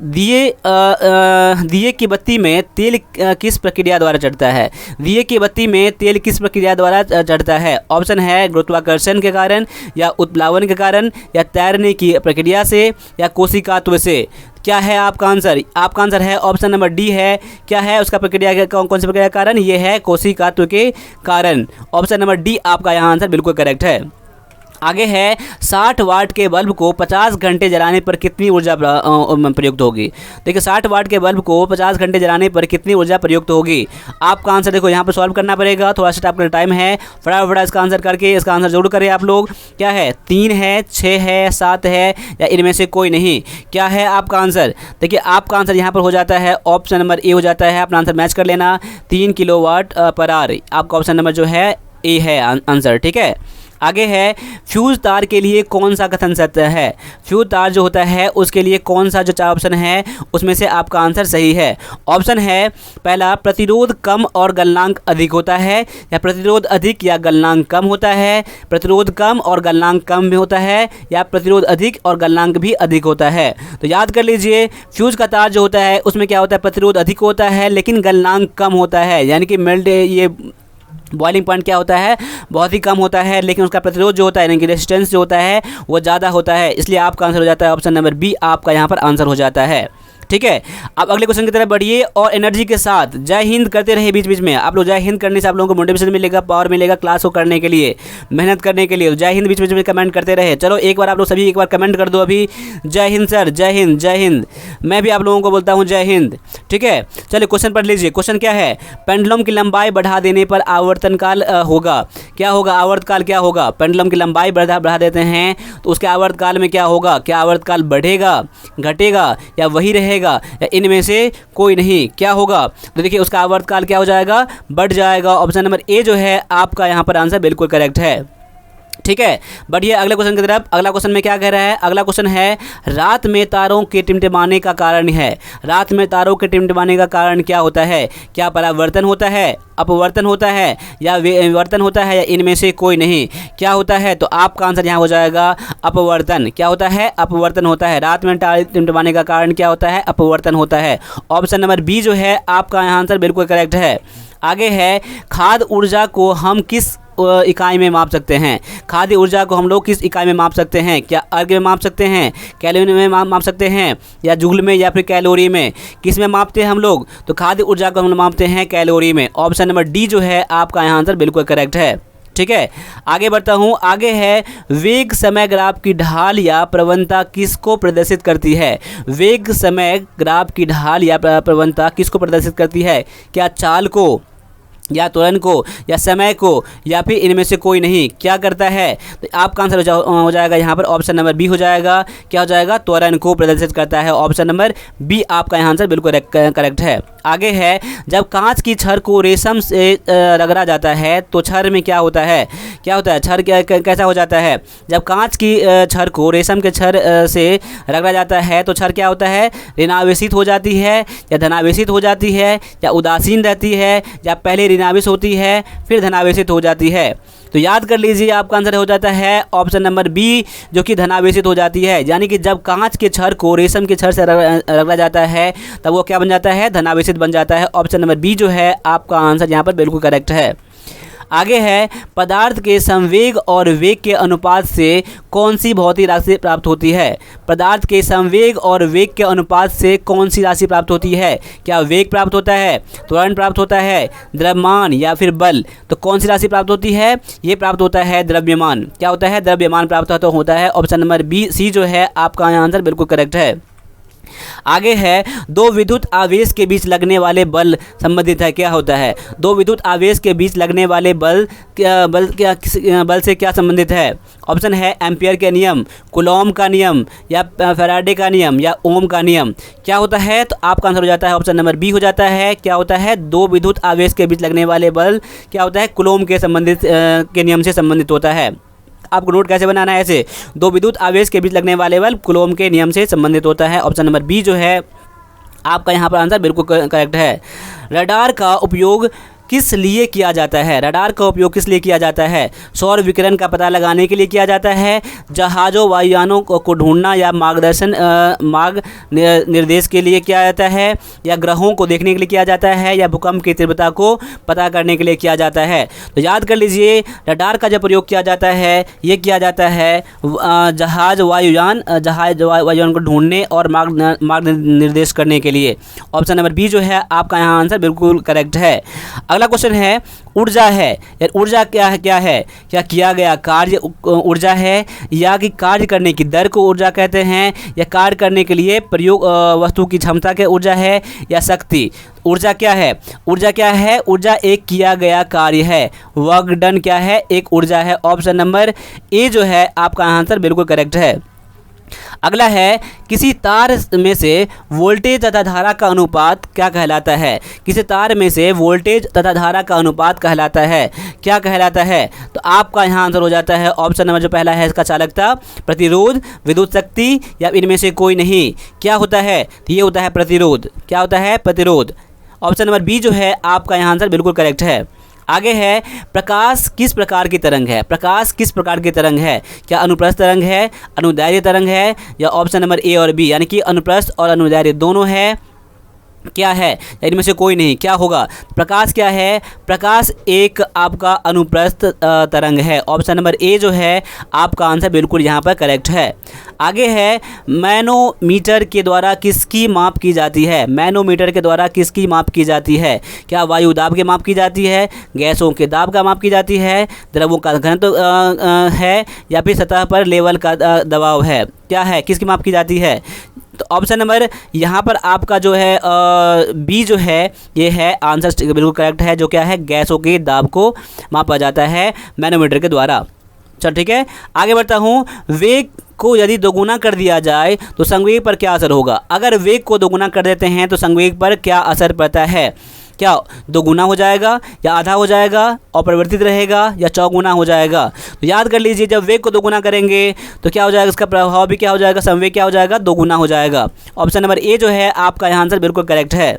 दिए की बत्ती में तेल किस प्रक्रिया द्वारा चढ़ता है। दिए की बत्ती में तेल किस प्रक्रिया द्वारा चढ़ता है। ऑप्शन है गुरुत्वाकर्षण के कारण, या उत्प्लावन के कारण, या तैरने की प्रक्रिया से, या कोशिकात्व से। क्या है आपका आंसर। आपका आंसर है ऑप्शन नंबर डी है। क्या है उसका प्रक्रिया, कौन सी प्रक्रिया के कारण, ये है कोशिकात्व के कारण। ऑप्शन नंबर डी आपका यहाँ आंसर बिल्कुल करेक्ट है। आगे है 60 वाट के बल्ब को 50 घंटे जलाने पर कितनी ऊर्जा प्रयुक्त होगी। देखिए 60 वाट के बल्ब को 50 घंटे जलाने पर कितनी ऊर्जा प्रयुक्त होगी। आपका आंसर देखो यहाँ पर सॉल्व करना पड़ेगा, थोड़ा सा आपका टाइम है, फटाफट इसका आंसर करके इसका आंसर जरूर करें आप लोग। क्या है, 3 है, 6 है, 7 है, या इनमें से कोई नहीं। क्या है आपका आंसर। देखिए आपका आंसर यहाँ पर हो जाता है ऑप्शन नंबर ए हो जाता है। अपना आंसर मैच कर लेना, 3 किलोवाट पर आवर। आपका ऑप्शन नंबर जो है ए है आंसर। ठीक है। आगे है फ्यूज तार के लिए कौन सा कथन सत्य है। फ्यूज तार जो होता है उसके लिए कौन सा जो 4 ऑप्शन है उसमें से आपका आंसर सही है। ऑप्शन है पहला, प्रतिरोध कम और गलनांक अधिक होता है, या प्रतिरोध अधिक या गलनांक कम होता है। प्रतिरोध कम और गलनांक कम भी होता है, या प्रतिरोध अधिक और गलनांक भी अधिक होता है। तो याद कर लीजिए, फ्यूज का तार जो होता है उसमें क्या होता है, प्रतिरोध अधिक होता है लेकिन गलनांक कम होता है, यानी कि मेल्ट ये बॉइलिंग पॉइंट क्या होता है, बहुत ही कम होता है, लेकिन उसका प्रतिरोध जो होता है, यानी कि रेजिस्टेंस जो होता है वो ज़्यादा होता है। इसलिए आपका आंसर हो जाता है ऑप्शन नंबर बी, आपका यहाँ पर आंसर हो जाता है। ठीक है। अब अगले क्वेश्चन की तरफ बढ़िए और एनर्जी के साथ जय हिंद करते रहे बीच बीच में। आप लोग जय हिंद करने से आप लोगों को मोटिवेशन मिलेगा, पावर मिलेगा क्लास को करने के लिए, मेहनत करने के लिए। जय हिंद बीच बीच में कमेंट करते रहे। चलो एक बार आप लोग सभी एक बार कमेंट कर दो अभी, जय हिंद सर, जय हिंद, जय हिंद। मैं भी आप लोगों को बोलता हूँ जय हिंद। ठीक है। चलिए क्वेश्चन पढ़ लीजिए। क्वेश्चन क्या है, पेंडुलम की लंबाई बढ़ा देने पर आवर्तन काल होगा। क्या होगा, आवर्तकाल क्या होगा। पेंडुलम की लंबाई बढ़ा देते हैं तो उसके आवर्तकाल में क्या होगा। क्या आवर्तकाल बढ़ेगा, घटेगा, या वही रहेगा, या इनमें से कोई नहीं। क्या होगा, तो देखिए उसका आवर्तकाल क्या हो जाएगा, बढ़ जाएगा। ऑप्शन नंबर ए जो है आपका यहाँ पर आंसर बिल्कुल करेक्ट है। ठीक है। बढ़िए अगले क्वेश्चन की तरफ। अगला क्वेश्चन में क्या कह रहा है, अगला क्वेश्चन है रात में तारों के टिमटिमाने का कारण है। रात में तारों के टिमटिमाने का कारण क्या होता है। क्या परावर्तन होता है, अपवर्तन होता है, या विवर्तन होता है, या इनमें से कोई नहीं। क्या होता है, तो आपका आंसर यहाँ हो जाएगा अपवर्तन। क्या होता है, अपवर्तन होता है। रात में तारे टिमटिमाने का कारण क्या होता है, अपवर्तन होता है। ऑप्शन नंबर बी जो है आपका यहाँ आंसर बिल्कुल करेक्ट है। आगे है खाद्य ऊर्जा को हम किस इकाई में माप सकते हैं। खाद्य ऊर्जा को हम लोग किस इकाई में माप सकते हैं। क्या अर्घ में माप सकते हैं, कैलोरी में माप सकते हैं, या जूल में, या फिर कैलोरी में। किस में मापते हैं हम लोग, तो खाद्य ऊर्जा को हम मापते हैं कैलोरी में। ऑप्शन नंबर डी जो है आपका यहाँ आंसर बिल्कुल करेक्ट है। ठीक है। आगे बढ़ता हूँ। आगे है वेग समय ग्राफ की ढाल या प्रवणता किसको प्रदर्शित करती है। वेग समय ग्राफ की ढाल या प्रवणता किसको प्रदर्शित करती है। क्या चाल को, या त्वरण को, या समय को, या फिर इनमें से कोई नहीं। क्या करता है, तो आपका आंसर हो जाएगा यहाँ पर ऑप्शन नंबर बी हो जाएगा। क्या हो जाएगा, त्वरण को प्रदर्शित करता है। ऑप्शन नंबर बी आपका यहाँ आंसर बिल्कुल करेक्ट है। आगे है जब कांच की छड़ को रेशम से रगड़ा जाता है तो छड़ में क्या होता है। क्या होता है, छड़ कैसा हो जाता है। जब कांच की छड़ को रेशम के छड़ से रगड़ा जाता है तो छड़ क्या होता है, ऋणावेशित हो जाती है, या धनावेशित हो जाती है, या उदासीन रहती है, या पहले ऋणावेश होती है फिर धनावेशित हो जाती है। तो याद कर लीजिए आपका आंसर हो जाता है ऑप्शन नंबर बी, जो कि धनावेशित हो जाती है। यानी कि जब कांच के छड़ को रेशम के छड़ से रगड़ा जाता है तब वो क्या बन जाता है, धनावेशित बन जाता है। ऑप्शन नंबर बी जो है आपका आंसर यहाँ पर बिल्कुल करेक्ट है। आगे है, पदार्थ के संवेग और वेग के अनुपात से कौन सी भौतिक राशि प्राप्त होती है? पदार्थ के संवेग और वेग के अनुपात से कौन सी राशि प्राप्त होती है? क्या वेग प्राप्त होता है, त्वरण प्राप्त होता है, द्रव्यमान या फिर बल? तो कौन सी राशि प्राप्त होती है? ये प्राप्त होता है द्रव्यमान। क्या होता है? द्रव्यमान प्राप्त होता है। ऑप्शन नंबर बी सी जो है आपका आंसर बिल्कुल करेक्ट है। आगे है, दो विद्युत आवेश के बीच लगने वाले बल संबंधित है। क्या होता है? दो विद्युत आवेश के बीच लगने वाले बल से क्या संबंधित है? ऑप्शन है एम्पियर के नियम, कूलॉम का नियम या फैराडे का नियम या ओम का नियम। क्या होता है? तो आपका आंसर हो जाता है ऑप्शन नंबर बी हो जाता है। क्या होता है? दो विद्युत आवेश के बीच लगने वाले बल क्या होता है? कूलॉम के नियम से संबंधित होता है। आपको नोट कैसे बनाना है? ऐसे, दो विद्युत आवेश के बीच लगने वाले बल कूलॉम के नियम से संबंधित होता है। ऑप्शन नंबर बी जो है आपका यहाँ पर आंसर बिल्कुल करेक्ट है। रडार का उपयोग किस लिए किया जाता है? रडार का उपयोग किस लिए किया जाता है? सौर विकिरण का पता लगाने के लिए किया जाता है, जहाज़ों वायुयानों को ढूंढना या मार्ग निर्देश के लिए किया जाता है, या ग्रहों को देखने के लिए किया जाता है, या भूकंप की तीव्रता को पता करने के लिए किया जाता है? तो याद कर लीजिए, रडार का जब प्रयोग किया जाता है ये किया जाता है जहाज़ वायुयान को ढूंढने और मार्ग निर्देश करने के लिए। ऑप्शन नंबर बी जो है आपका यहाँ आंसर बिल्कुल करेक्ट है। अगला क्वेश्चन है, ऊर्जा है यार, ऊर्जा क्या है? क्या किया गया कार्य ऊर्जा है, या कि कार्य करने की दर को ऊर्जा कहते हैं, या कार्य करने के लिए प्रयोग वस्तु की क्षमता के ऊर्जा है, या शक्ति? ऊर्जा क्या है? ऊर्जा क्या है? ऊर्जा एक किया गया कार्य है। वर्क डन क्या है? एक ऊर्जा है। ऑप्शन नंबर ए जो है आपका आंसर बिल्कुल करेक्ट है। अगला है, किसी तार में से वोल्टेज तथा धारा का अनुपात क्या कहलाता है? किसी तार में से वोल्टेज तथा धारा का अनुपात कहलाता है। क्या कहलाता है? तो आपका यहाँ आंसर हो जाता है ऑप्शन नंबर जो पहला है इसका, चालकता, प्रतिरोध, विद्युत शक्ति या इनमें से कोई नहीं। क्या होता है? तो ये होता है प्रतिरोध। क्या होता है? प्रतिरोध। ऑप्शन नंबर बी जो है आपका यहाँ आंसर बिल्कुल करेक्ट है। आगे है, प्रकाश किस प्रकार की तरंग है? प्रकाश किस प्रकार की तरंग है? क्या अनुप्रस्थ तरंग है, अनुदैर्ध्य तरंग है, या ऑप्शन नंबर ए और बी यानी कि अनुप्रस्थ और अनुदैर्ध्य दोनों है? क्या है? इनमें से कोई नहीं। क्या होगा? प्रकाश क्या है? प्रकाश एक आपका अनुप्रस्थ तरंग है। ऑप्शन नंबर ए जो है आपका आंसर बिल्कुल यहाँ पर करेक्ट है। आगे है, मैनोमीटर के द्वारा किसकी माप की जाती है? मैनोमीटर के द्वारा किसकी माप की जाती है? क्या वायु दाब के माप की जाती है, गैसों के दाब का माप की जाती है, द्रवों का घनत्व है, या फिर सतह पर लेवल का दबाव है? क्या है? किसकी माप की जाती है? तो ऑप्शन नंबर यहाँ पर आपका जो है बी जो है ये है आंसर बिल्कुल करेक्ट है। जो क्या है? गैसों के दाब को मापा जाता है मैनोमीटर के द्वारा। चल ठीक है, आगे बढ़ता हूँ। वेग को यदि दोगुना कर दिया जाए तो संवेग पर क्या असर होगा? अगर वेग को दोगुना कर देते हैं तो संवेग पर क्या असर पड़ता है? क्या दोगुना हो जाएगा, या आधा हो जाएगा, अपरिवर्तित रहेगा, या चौगुना हो जाएगा? तो याद कर लीजिए, जब वेग को दोगुना करेंगे तो क्या हो जाएगा? इसका प्रभाव भी क्या हो जाएगा? संवेग क्या हो जाएगा? दोगुना हो जाएगा। ऑप्शन नंबर ए जो है आपका यहाँ आंसर बिल्कुल करेक्ट है।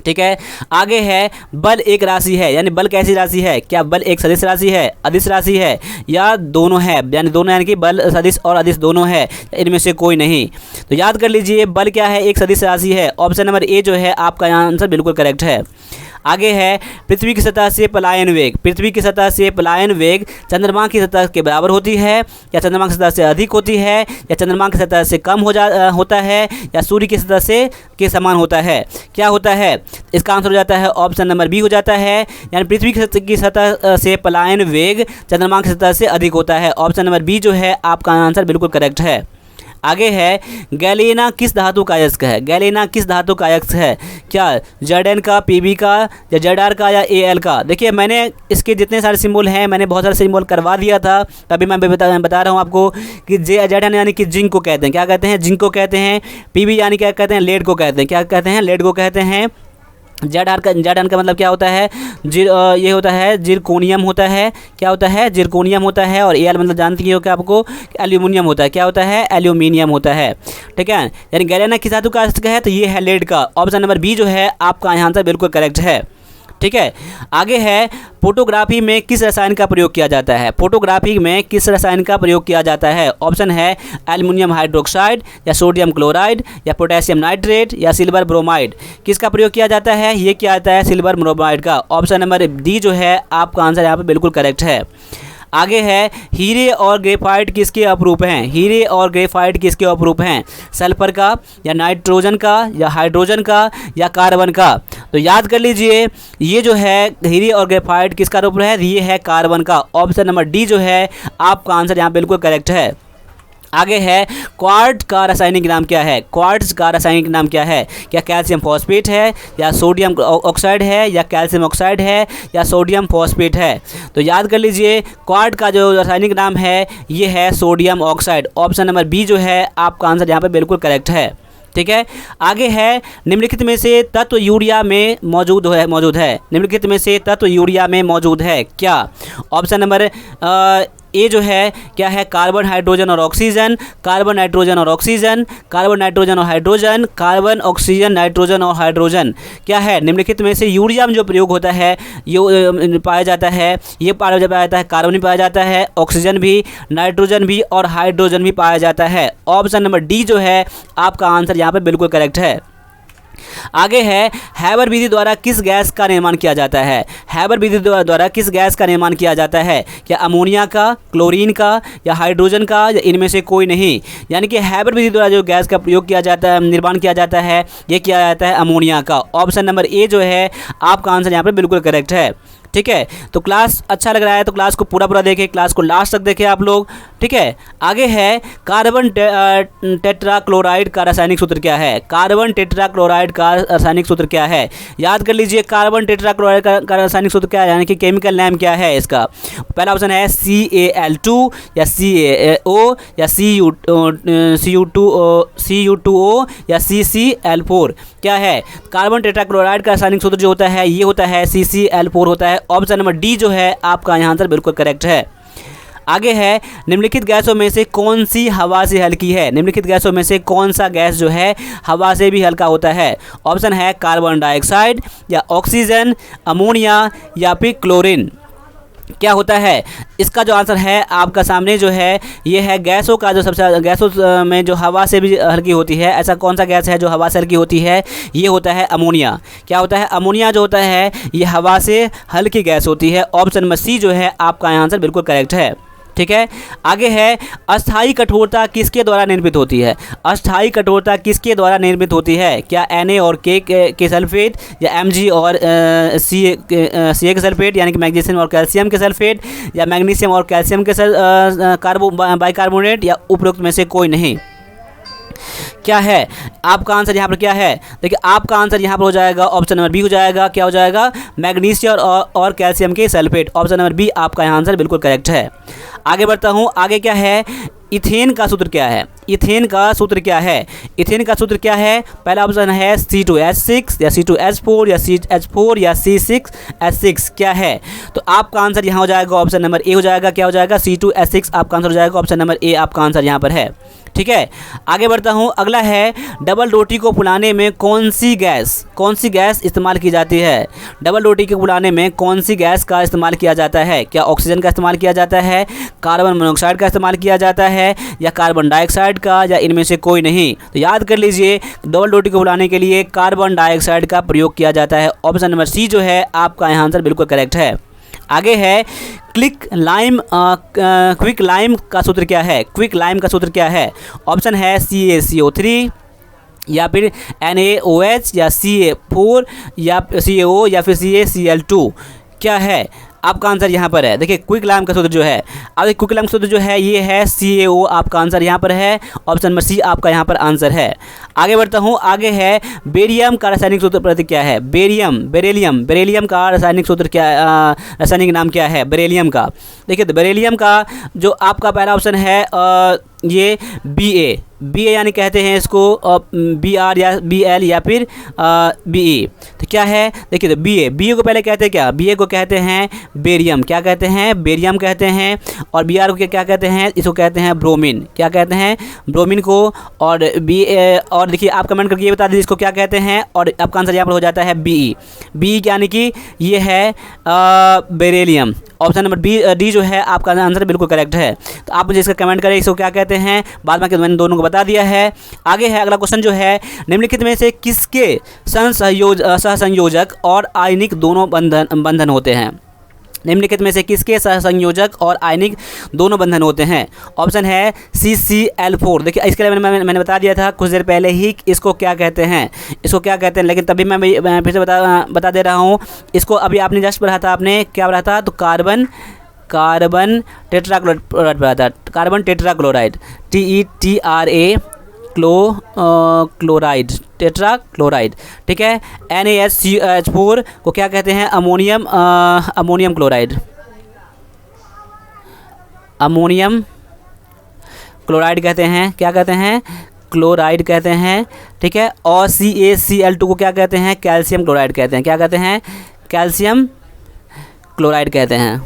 ठीक है, आगे है, बल एक राशि है, यानी बल कैसी राशि है? क्या बल एक सदिश राशि है, अदिश राशि है, या दोनों है? यानी दोनों, यानी कि बल सदिश और अदिश दोनों है, इनमें से कोई नहीं। तो याद कर लीजिए, बल क्या है? एक सदिश राशि है। ऑप्शन नंबर ए जो है आपका आंसर बिल्कुल करेक्ट है। आगे है, पृथ्वी की सतह से पलायन वेग। पृथ्वी की सतह से पलायन वेग चंद्रमा की सतह के बराबर होती है, या चंद्रमा की सतह से अधिक होती है, या चंद्रमा की सतह से कम होता है, या सूर्य की सतह से के समान होता है? क्या होता है? इसका आंसर हो जाता है ऑप्शन नंबर बी हो जाता है, यानी पृथ्वी की सतह से पलायन वेग चंद्रमा की सतह से अधिक होता है। ऑप्शन नंबर बी जो है आपका आंसर बिल्कुल करेक्ट है। आगे है, गैलेना किस धातु का अयस्क है? गैलेना किस धातु का अयस्क है? क्या Zn का, Pb का, या Zr का, या Al का? देखिए, मैंने इसके जितने सारे सिंबल हैं मैंने बहुत सारे सिंबल करवा दिया था, तभी मैं बता रहा हूँ आपको कि Zn यानी कि जिंक को कहते हैं। क्या कहते हैं? जिंक को कहते हैं। Pb यानी क्या कहते हैं? लेड को कहते हैं। क्या कहते हैं? लेड को कहते हैं। Zr का मतलब क्या होता है? ये होता है जिरकोनियम होता है। क्या होता है? जिरकोनियम होता है। और Al मतलब जानती हो क्या आपको? एल्यूमिनियम होता है। क्या होता है? एल्यूमिनियम होता है। ठीक है, यानी गैलेना किस धातु का अयस्क है? तो ये है लेड का। ऑप्शन नंबर बी जो है आपका यहाँ आंसर बिल्कुल करेक्ट है। ठीक है। आगे है फोटोग्राफी में किस रसायन का प्रयोग किया जाता है? फोटोग्राफी में किस रसायन का प्रयोग किया जाता है? ऑप्शन है एल्युमिनियम हाइड्रोक्साइड या सोडियम क्लोराइड या पोटेशियम नाइट्रेट या सिल्वर ब्रोमाइड। किसका प्रयोग किया जाता है? ये किया जाता है सिल्वर ब्रोमाइड का। ऑप्शन नंबर डी जो है आपका आंसर यहाँ पर बिल्कुल करेक्ट है। आगे है हीरे और ग्रेफाइट किसके अपरूप हैं? हीरे और ग्रेफाइट किसके अपरूप हैं? सल्फर का या नाइट्रोजन का या हाइड्रोजन का या कार्बन का? तो याद कर लीजिए, ये जो है हीरे और ग्रेफाइट किसका रूप है? ये है कार्बन का। ऑप्शन नंबर डी जो है आपका आंसर यहाँ बिल्कुल करेक्ट है। आगे है क्वार्ट्ज का रासायनिक नाम क्या है? क्वार्ट्ज का रासायनिक नाम क्या है? क्या कैल्शियम फॉस्फेट है या सोडियम ऑक्साइड है या कैल्शियम ऑक्साइड है या सोडियम फॉस्फेट है? तो याद कर लीजिए, क्वार्ट्ज का जो रासायनिक नाम है ये है sodium oxide. Option number B जो है आपका आंसर यहाँ पर बिल्कुल करेक्ट है। ठीक है। आगे है निम्नलिखित में से तत्व यूरिया में मौजूद है। निम्नलिखित में से तत्व यूरिया में मौजूद है क्या? ऑप्शन नंबर ए जो है क्या है? कार्बन हाइड्रोजन और ऑक्सीजन, कार्बन नाइट्रोजन और ऑक्सीजन, कार्बन नाइट्रोजन और हाइड्रोजन, कार्बन ऑक्सीजन नाइट्रोजन और हाइड्रोजन। क्या है? निम्नलिखित में से यूरिया में जो प्रयोग होता है ये पाया जाता है, ये पाया जाता है कार्बन भी पाया जाता है, ऑक्सीजन भी, नाइट्रोजन भी और हाइड्रोजन भी पाया जाता है। ऑप्शन नंबर डी जो है आपका आंसर यहाँ पर बिल्कुल करेक्ट है। आगे है हैबर विधि द्वारा किस गैस का निर्माण किया जाता है? हैबर विधि द्वारा किस गैस का निर्माण किया जाता है? क्या अमोनिया का, क्लोरीन का या हाइड्रोजन का या इनमें से कोई नहीं? यानी कि हैबर विधि द्वारा जो गैस का प्रयोग किया जाता है, निर्माण किया जाता है, ये किया जाता है अमोनिया का। ऑप्शन नंबर ए जो है आपका आंसर यहाँ पर बिल्कुल करेक्ट है। ठीक है। तो क्लास अच्छा लग रहा है तो क्लास को पूरा देखें, क्लास को लास्ट तक देखें आप लोग। ठीक है। आगे है कार्बन टेट्राक्लोराइड का रासायनिक सूत्र क्या है? कार्बन टेट्राक्लोराइड का रासायनिक सूत्र क्या है? याद कर लीजिए, कार्बन टेट्राक्लोराइड का रासायनिक सूत्र क्या है, यानी कि केमिकल नेम क्या है इसका? पहला ऑप्शन है CaL2 या CaO या Cu2O या CCl4। क्या है? कार्बन टेट्राक्लोराइड का रासायनिक सूत्र जो होता है ये होता है CCl4 होता है। ऑप्शन नंबर डी जो है आपका यहाँ आंसर बिल्कुल करेक्ट है। आगे है निम्नलिखित गैसों में से कौन सी हवा से हल्की है? निम्नलिखित गैसों में से कौन सा गैस जो है हवा से भी हल्का होता है? ऑप्शन है कार्बन डाइऑक्साइड या ऑक्सीजन, अमोनिया या फिर क्लोरीन। क्या होता है? इसका जो आंसर है आपका सामने जो है ये है गैसों का जो सबसे गैसों में जो हवा से भी हल्की होती है। ऐसा कौन सा गैस है जो हवा से हल्की होती है? ये होता है अमोनिया। क्या होता है? अमोनिया जो होता है ये हवा से हल्की गैस होती है। ऑप्शन नंबर सी जो है आपका आंसर बिल्कुल करेक्ट है। ठीक है। आगे है अस्थायी कठोरता किसके द्वारा निर्मित होती है? अस्थायी कठोरता किसके द्वारा निर्मित होती है? क्या Na और K के सल्फेट या Mg और Ca के सल्फेट यानी कि मैग्नीशियम और कैल्शियम के सल्फेट या मैग्नीशियम और कैल्शियम के बाइकार्बोनेट या उपरोक्त में से कोई नहीं? क्या है आपका आंसर यहाँ पर? क्या है? देखिए आपका आंसर यहाँ पर हो जाएगा ऑप्शन नंबर बी हो जाएगा। क्या हो जाएगा? मैग्नीशियम और कैल्शियम के सल्फेट। ऑप्शन नंबर बी आपका यहाँ आंसर बिल्कुल करेक्ट है। आगे बढ़ता हूँ। आगे क्या है? इथेन का सूत्र क्या है? इथेन का सूत्र क्या है? इथेन का सूत्र क्या है? पहला ऑप्शन है C2H6 या C2H4 या CH4 या C6H6। क्या है? तो आपका आंसर यहाँ हो जाएगा ऑप्शन नंबर ए हो जाएगा। क्या हो जाएगा? C2H6 आपका आंसर हो जाएगा। ऑप्शन नंबर ए आपका आंसर यहाँ पर है। ठीक है। आगे बढ़ता हूँ। अगला है डबल रोटी को फुलाने में कौन सी गैस इस्तेमाल की जाती है? डबल रोटी को फुलाने में कौन सी गैस का इस्तेमाल किया जाता है? क्या ऑक्सीजन का इस्तेमाल किया जाता है, कार्बन मोनोऑक्साइड का इस्तेमाल किया जाता है या कार्बन डाइऑक्साइड का या इनमें से कोई नहीं? तो याद कर लीजिए, डबल रोटी को फुलाने के लिए कार्बन डाइऑक्साइड का प्रयोग किया जाता है। ऑप्शन नंबर सी जो है आपका यहाँ आंसर बिल्कुल करेक्ट है। आगे है क्विक लाइम का सूत्र क्या है? क्विक लाइम का सूत्र क्या है? ऑप्शन है CaCO3 या फिर NaOH या CA4 या CaO या फिर CaCl2। क्या है? आपका आंसर यहाँ पर है। देखिए क्विक लाइम का सूत्र जो है, अब क्विक लाइम का सूत्र जो है ये है CaO। आपका आंसर यहाँ पर है। ऑप्शन नंबर सी आपका यहाँ पर आंसर है। आगे बढ़ता हूँ। आगे है बेरियम का रासायनिक सूत्र प्रतीक क्या है? बेरिलियम का रासायनिक सूत्र क्या, रासायनिक नाम क्या है बेरिलियम का? देखिए तो बेरिलियम का जो आपका पहला ऑप्शन है ये Ba। BA यानी कहते हैं इसको BR या BL या फिर BE। तो क्या है, देखिए तो BA को पहले कहते हैं क्या, BA को कहते हैं बेरियम, क्या कहते हैं, बेरियम कहते हैं। और BR को क्या कहते हैं, इसको कहते हैं ब्रोमीन, क्या कहते हैं, ब्रोमीन को। और और देखिए आप कमेंट करके ये बता दीजिए इसको क्या कहते हैं। और आपका आंसर यहाँ पर हो जाता है BE यानी कि ये है बेरिलियम। ऑप्शन नंबर डी जो है आपका आंसर बिल्कुल करेक्ट है। तो आप मुझे इसका कमेंट करें इसको क्या कहते हैं, बाद में मैंने दोनों को बता दिया है। आगे है अगला क्वेश्चन जो है, निम्नलिखित में से किसके सहसंयोजक और आयनिक दोनों बंधन होते हैं। निम्नलिखित में से किसके सहसंयोजक और आयनिक दोनों बंधन होते हैं। ऑप्शन है CCl4। देखिए इसके लिए मैंने बता दिया था कुछ देर पहले ही इसको क्या कहते हैं, इसको क्या कहते हैं, लेकिन तभी मैं फिर से बता दे रहा हूँ इसको। अभी आपने जस्ट पढ़ा था, आपने क्या पढ़ा था, तो कार्बन टेट्राक्लोराइड पढ़ा था, carbon tetrachloride TETRA chloride, tetrachloride, ठीक है। NaCH4 को क्या कहते हैं, अमोनियम क्लोराइड, अमोनियम क्लोराइड कहते हैं, क्या कहते हैं, क्लोराइड कहते हैं, ठीक है। और CaCl2 को क्या कहते हैं, कैल्शियम क्लोराइड कहते हैं, क्या कहते हैं, कैल्शियम क्लोराइड कहते हैं,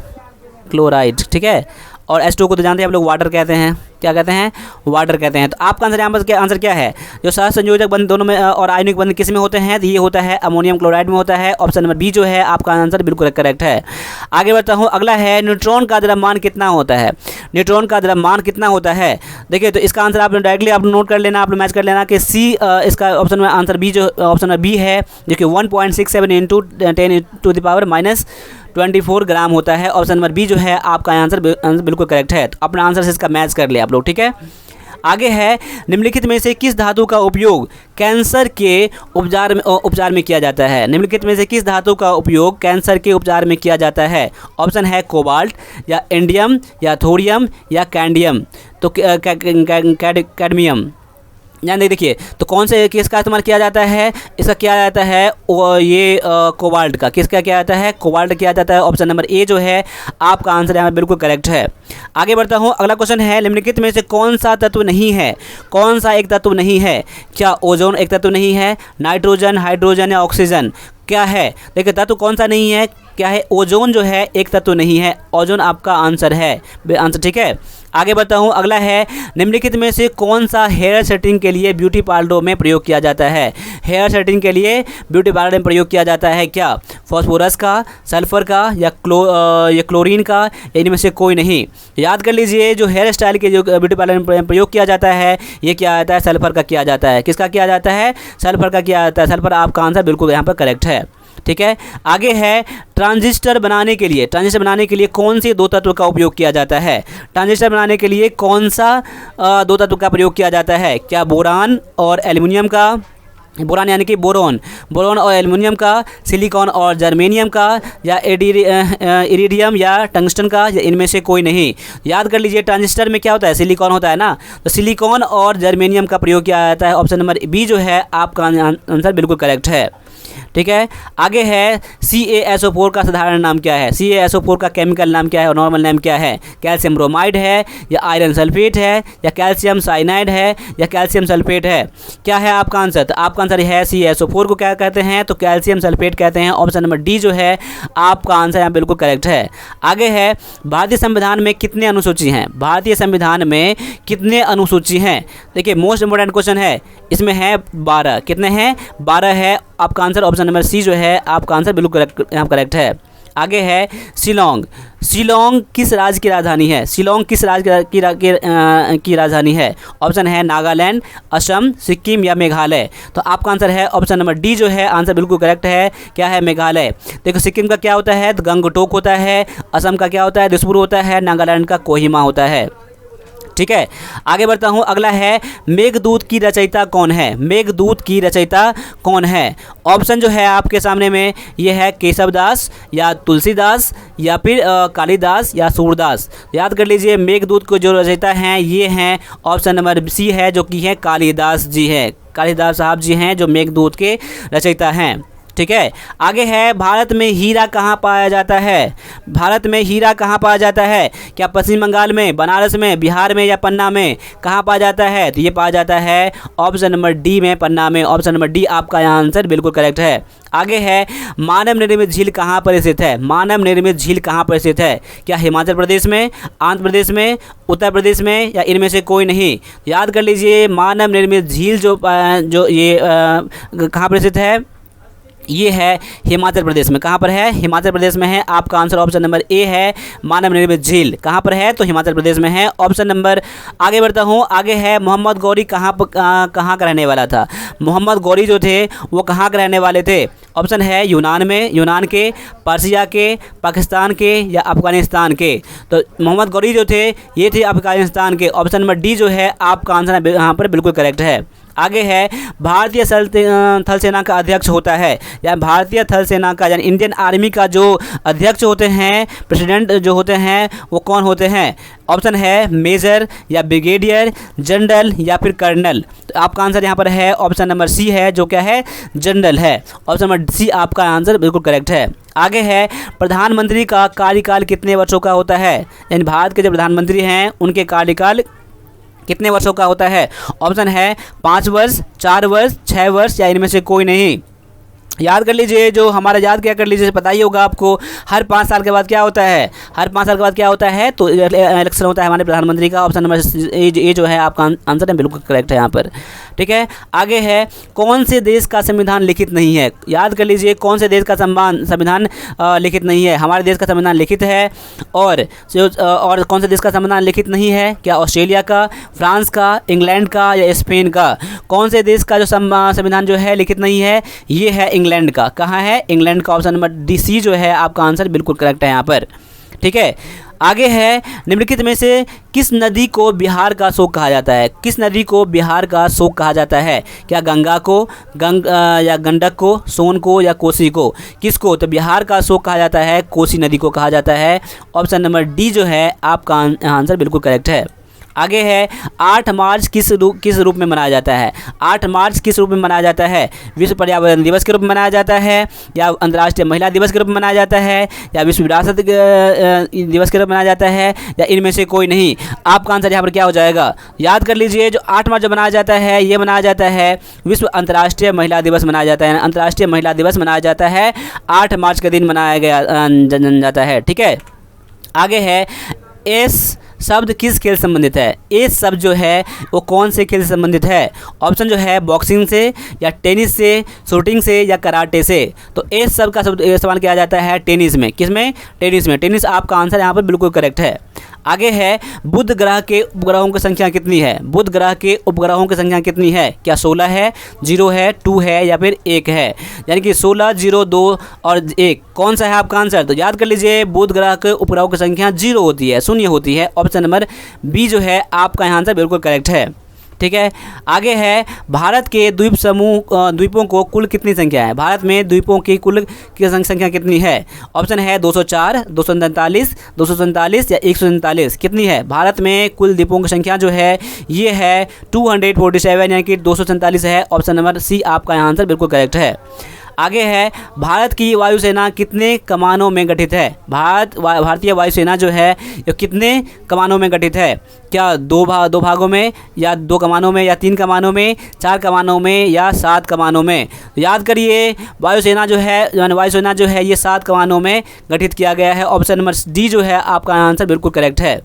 क्लोराइड, ठीक है। और H2 को तो जानते हैं आप लोग, वाटर कहते हैं, क्या कहते हैं, वाटर कहते हैं। तो आपका आंसर यहाँ पर आंसर क्या है, जो सहसंयोजक बंध दोनों में और आयनिक बंध किस में होते हैं, तो ये होता है अमोनियम क्लोराइड में होता है। ऑप्शन नंबर B जो है आपका आंसर बिल्कुल करेक्ट है। आगे बढ़ता हूँ, अगला है न्यूट्रॉन का द्रव्यमान कितना होता है। न्यूट्रॉन का द्रव्यमान कितना होता है, देखिए तो इसका आंसर आप डायरेक्टली आप नोट कर लेना, आप मैच कर लेना कि इसका ऑप्शन में आंसर B जो ऑप्शन नंबर B है, जो कि 1.67 × 10⁻24 ग्राम होता है। ऑप्शन नंबर B जो है आपका आंसर बिल्कुल करेक्ट है। तो अपना आंसर से इसका मैच कर लिया आप लोग, ठीक है। आगे है, निम्नलिखित में से किस धातु का उपयोग कैंसर के उपचार में किया जाता है। निम्नलिखित में से किस धातु का उपयोग कैंसर के उपचार में किया जाता है। ऑप्शन है कोबाल्ट या इंडियम या थोरियम या कैंडियम, तो कैडमियम। यानी देखिए तो कौन से किसका इस्तेमाल किया जाता है, इसका किया जाता है ये कोबाल्ट का, किसका किया जाता है, कोबाल्ट किया जाता है। ऑप्शन नंबर A जो है आपका आंसर यहाँ बिल्कुल करेक्ट है। आगे बढ़ता हूँ, अगला क्वेश्चन है, निम्नलिखित में से कौन सा तत्व नहीं है, कौन सा एक तत्व नहीं है। क्या ओजोन एक तत्व नहीं है, नाइट्रोजन, हाइड्रोजन या ऑक्सीजन, क्या है। देखिए तत्व कौन सा नहीं है, क्या है, ओजोन जो है एक तत्व नहीं है, ओजोन आपका आंसर है, आंसर, ठीक है। आगे बढ़ता हूँ, अगला है, निम्नलिखित में से कौन सा हेयर सेटिंग के लिए ब्यूटी पार्लरों में प्रयोग किया जाता है। हेयर सेटिंग के लिए ब्यूटी पार्लर में प्रयोग किया जाता है, क्या फॉस्फोरस का, सल्फर का या क्लोरीन का, इनमें से कोई नहीं। याद कर लीजिए, जो हेयर स्टाइल के जो ब्यूटी पार्लर में प्रयोग किया जाता है, ये क्या आता है, सल्फर का किया जाता है। किसका किया जाता है, सल्फर का किया जाता है। सल्फर आपका आंसर बिल्कुल यहाँ पर करेक्ट है, ठीक है। आगे है, ट्रांजिस्टर बनाने के लिए कौन से दो तत्व का उपयोग किया जाता है। ट्रांजिस्टर बनाने के लिए कौन सा दो तत्व का प्रयोग किया जाता है। क्या बोरान और एल्युमिनियम का, बोरान यानी कि बोरोन और एल्युमिनियम का, सिलिकॉन और जर्मेनियम का, या इरिडियम या टंगस्टन का, या इनमें से कोई नहीं। याद कर लीजिए, ट्रांजिस्टर में क्या होता है, सिलिकॉन होता है ना, तो सिलिकॉन और जर्मेनियम का प्रयोग किया जाता है। ऑप्शन नंबर B जो है आपका आंसर बिल्कुल करेक्ट है, ठीक है। आगे है, CaSO4 का साधारण नाम क्या है, CaSO4 का केमिकल नाम क्या है और नॉर्मल नाम क्या है। कैल्शियम ब्रोमाइड है या आयरन सल्फेट है या कैल्शियम साइनाइड है या कैल्शियम सल्फेट है, क्या है आपका आंसर। तो आपका आंसर है CaSO4 को क्या कहते हैं, तो कैल्शियम सल्फेट कहते हैं। ऑप्शन नंबर D जो है आपका आंसर यहाँ बिल्कुल करेक्ट है। आगे है, भारतीय संविधान में कितने अनुसूची हैं, भारतीय संविधान में कितने अनुसूची हैं। देखिए मोस्ट इंपोर्टेंट क्वेश्चन है, इसमें है 12, कितने हैं, 12 है। आपका आंसर ऑप्शन नंबर C जो है आपका आंसर बिल्कुल करेक्ट है। आगे है, शिलोंग किस राज्य की राजधानी है। शिलोंग किस राज्य की राजधानी है। ऑप्शन है नागालैंड, असम, सिक्किम या मेघालय। तो आपका आंसर है ऑप्शन नंबर D जो है आंसर बिल्कुल करेक्ट है। क्या है, मेघालय। देखो सिक्किम का क्या होता है, गंगटोक होता है। असम का क्या होता है, दिसपुर होता है। नागालैंड का कोहिमा होता है, ठीक है। आगे बढ़ता हूँ, अगला है, मेघदूत की रचयिता कौन है। मेघदूत की रचयिता कौन है। ऑप्शन जो है आपके सामने में ये है, केशवदास या तुलसीदास या फिर कालिदास या सूरदास। याद कर लीजिए, मेघदूत को जो रचयिता हैं ये हैं, ऑप्शन नंबर C है, जो कि है कालिदास जी है। कालिदास साहब जी हैं जो मेघदूत के रचयिता हैं। ठीक है। आगे है, भारत में हीरा कहाँ पाया जाता है? भारत में हीरा कहाँ पाया जाता है? क्या पश्चिम बंगाल में, बनारस में, बिहार में या पन्ना में? कहाँ पाया जाता है? तो ये पाया जाता है ऑप्शन नंबर डी में, पन्ना में। ऑप्शन नंबर डी आपका यहाँ आंसर बिल्कुल करेक्ट है। आगे है, मानव निर्मित झील कहाँ पर स्थित है? मानव निर्मित झील कहाँ पर स्थित है? क्या हिमाचल प्रदेश में, आंध्र प्रदेश में, उत्तर प्रदेश में या इनमें से कोई नहीं? याद कर लीजिए, मानव निर्मित झील जो ये कहाँ पर स्थित है? ये है हिमाचल प्रदेश में। कहाँ पर है? हिमाचल प्रदेश में है। आपका आंसर ऑप्शन नंबर ए है, मानव निर्मित झील। कहाँ पर है? तो हिमाचल प्रदेश में है। ऑप्शन नंबर, आगे बढ़ता हूँ। आगे है, मोहम्मद गौरी कहाँ का रहने वाला था? मोहम्मद गौरी जो थे वो कहाँ के रहने वाले थे? ऑप्शन है यूनान में, यूनान के, पर्सिया के, पाकिस्तान के या अफगानिस्तान के? तो मोहम्मद गौरी जो थे ये थे अफगानिस्तान के। ऑप्शन नंबर डी जो है आपका आंसर यहाँ पर बिल्कुल करेक्ट है। आगे है, भारतीय थल सेना का अध्यक्ष होता है, या भारतीय थल सेना का यानी इंडियन आर्मी का जो अध्यक्ष होते हैं, प्रेसिडेंट जो होते हैं, वो कौन होते हैं? ऑप्शन है मेजर या ब्रिगेडियर, जनरल या फिर कर्नल। तो आपका आंसर यहाँ पर है ऑप्शन नंबर सी है, जो क्या है? जनरल है। ऑप्शन नंबर सी आपका आंसर बिल्कुल करेक्ट है। आगे है, प्रधानमंत्री का कार्यकाल कितने वर्षों का होता है? यानी भारत के जो प्रधानमंत्री हैं उनके कार्यकाल कितने वर्षों का होता है? ऑप्शन है 5 वर्ष, 4 वर्ष, 6 वर्ष या इनमें से कोई नहीं। याद कर लीजिए, जो हमारा याद क्या कर लीजिए, पता ही होगा आपको, हर 5 साल के बाद क्या होता है? हर 5 साल के बाद क्या होता है? तो इलेक्शन होता है हमारे प्रधानमंत्री का। ऑप्शन नंबर ए जो है आपका आंसर है बिल्कुल करेक्ट है यहाँ पर। ठीक है। आगे है, कौन से देश का संविधान लिखित नहीं है? याद कर लीजिए, कौन से देश का संविधान लिखित नहीं है? हमारे देश का संविधान लिखित है। और कौन से देश का संविधान लिखित नहीं है? क्या ऑस्ट्रेलिया का, फ्रांस का, इंग्लैंड का या स्पेन का? कौन से देश का जो संविधान जो है लिखित नहीं है? ये है इंग्लैंड का। कहाँ है? इंग्लैंड का। ऑप्शन नंबर डी सी जो है आपका आंसर बिल्कुल करेक्ट है यहाँ पर। ठीक है। आगे है, निम्नलिखित में से किस नदी को बिहार का शोक कहा जाता है? किस नदी को बिहार का शोक कहा जाता है? क्या गंगा को, या गंडक को, सोन को या कोसी को? किसको? तो बिहार का शोक कहा जाता है कोसी नदी को कहा जाता है। ऑप्शन नंबर डी जो है आपका आंसर बिल्कुल करेक्ट है। आगे है, 8 मार्च किस रूप में मनाया जाता है? 8 मार्च किस रूप में मनाया जाता है? विश्व पर्यावरण दिवस के रूप में मनाया जाता है, या अंतर्राष्ट्रीय महिला दिवस के रूप में मनाया जाता है, या विश्व विरासत दिवस के रूप में मनाया जाता है, या इनमें से कोई नहीं? आपका आंसर यहाँ पर क्या हो जाएगा? याद कर लीजिए, जो 8 मार्च जो मनाया जाता है ये मनाया जाता है विश्व अंतर्राष्ट्रीय महिला दिवस मनाया जाता है। अंतर्राष्ट्रीय महिला दिवस मनाया जाता है 8 मार्च के दिन मनाया जाता है। ठीक है। आगे है, एस शब्द किस खेल से संबंधित है? एस शब्द जो है वो कौन से खेल से संबंधित है? ऑप्शन जो है बॉक्सिंग से, या टेनिस से, शूटिंग से या कराटे से? तो एस शब्द का इस्तेमाल किया जाता है टेनिस में। किस में? टेनिस में। टेनिस आपका आंसर यहाँ पर बिल्कुल करेक्ट है। आगे है, बुध ग्रह के उपग्रहों की संख्या कितनी है? बुध ग्रह के उपग्रहों की संख्या कितनी है? क्या 16 है, 0 है, 2 है या फिर 1 है? यानी कि 16, 0, 2 और 1 कौन सा है आपका आंसर? तो याद कर लीजिए, बुध ग्रह के उपग्रहों की संख्या 0 होती है, शून्य होती है। ऑप्शन नंबर बी जो है आपका यहाँ आंसर बिल्कुल करेक्ट है। ठीक है। आगे है, भारत के द्वीपों को कुल कितनी संख्या है? भारत में द्वीपों की कुल संख्या कितनी है? ऑप्शन है 204, 247, 247 या 147। कितनी है? भारत में कुल द्वीपों की संख्या जो है ये है 247, यानी कि 247 है। ऑप्शन नंबर सी आपका आंसर बिल्कुल करेक्ट है। आगे है, भारत की वायुसेना कितने कमानों में गठित है? भारतीय वायुसेना जो है ये कितने कमानों में गठित है? क्या दो भागों में, या 2 कमानों में, या 3 कमानों में, 4 कमानों में या 7 कमानों में? याद करिए, वायुसेना जो है ये 7 कमानों में गठित किया गया है। ऑप्शन नंबर डी जो है आपका आंसर बिल्कुल करेक्ट है।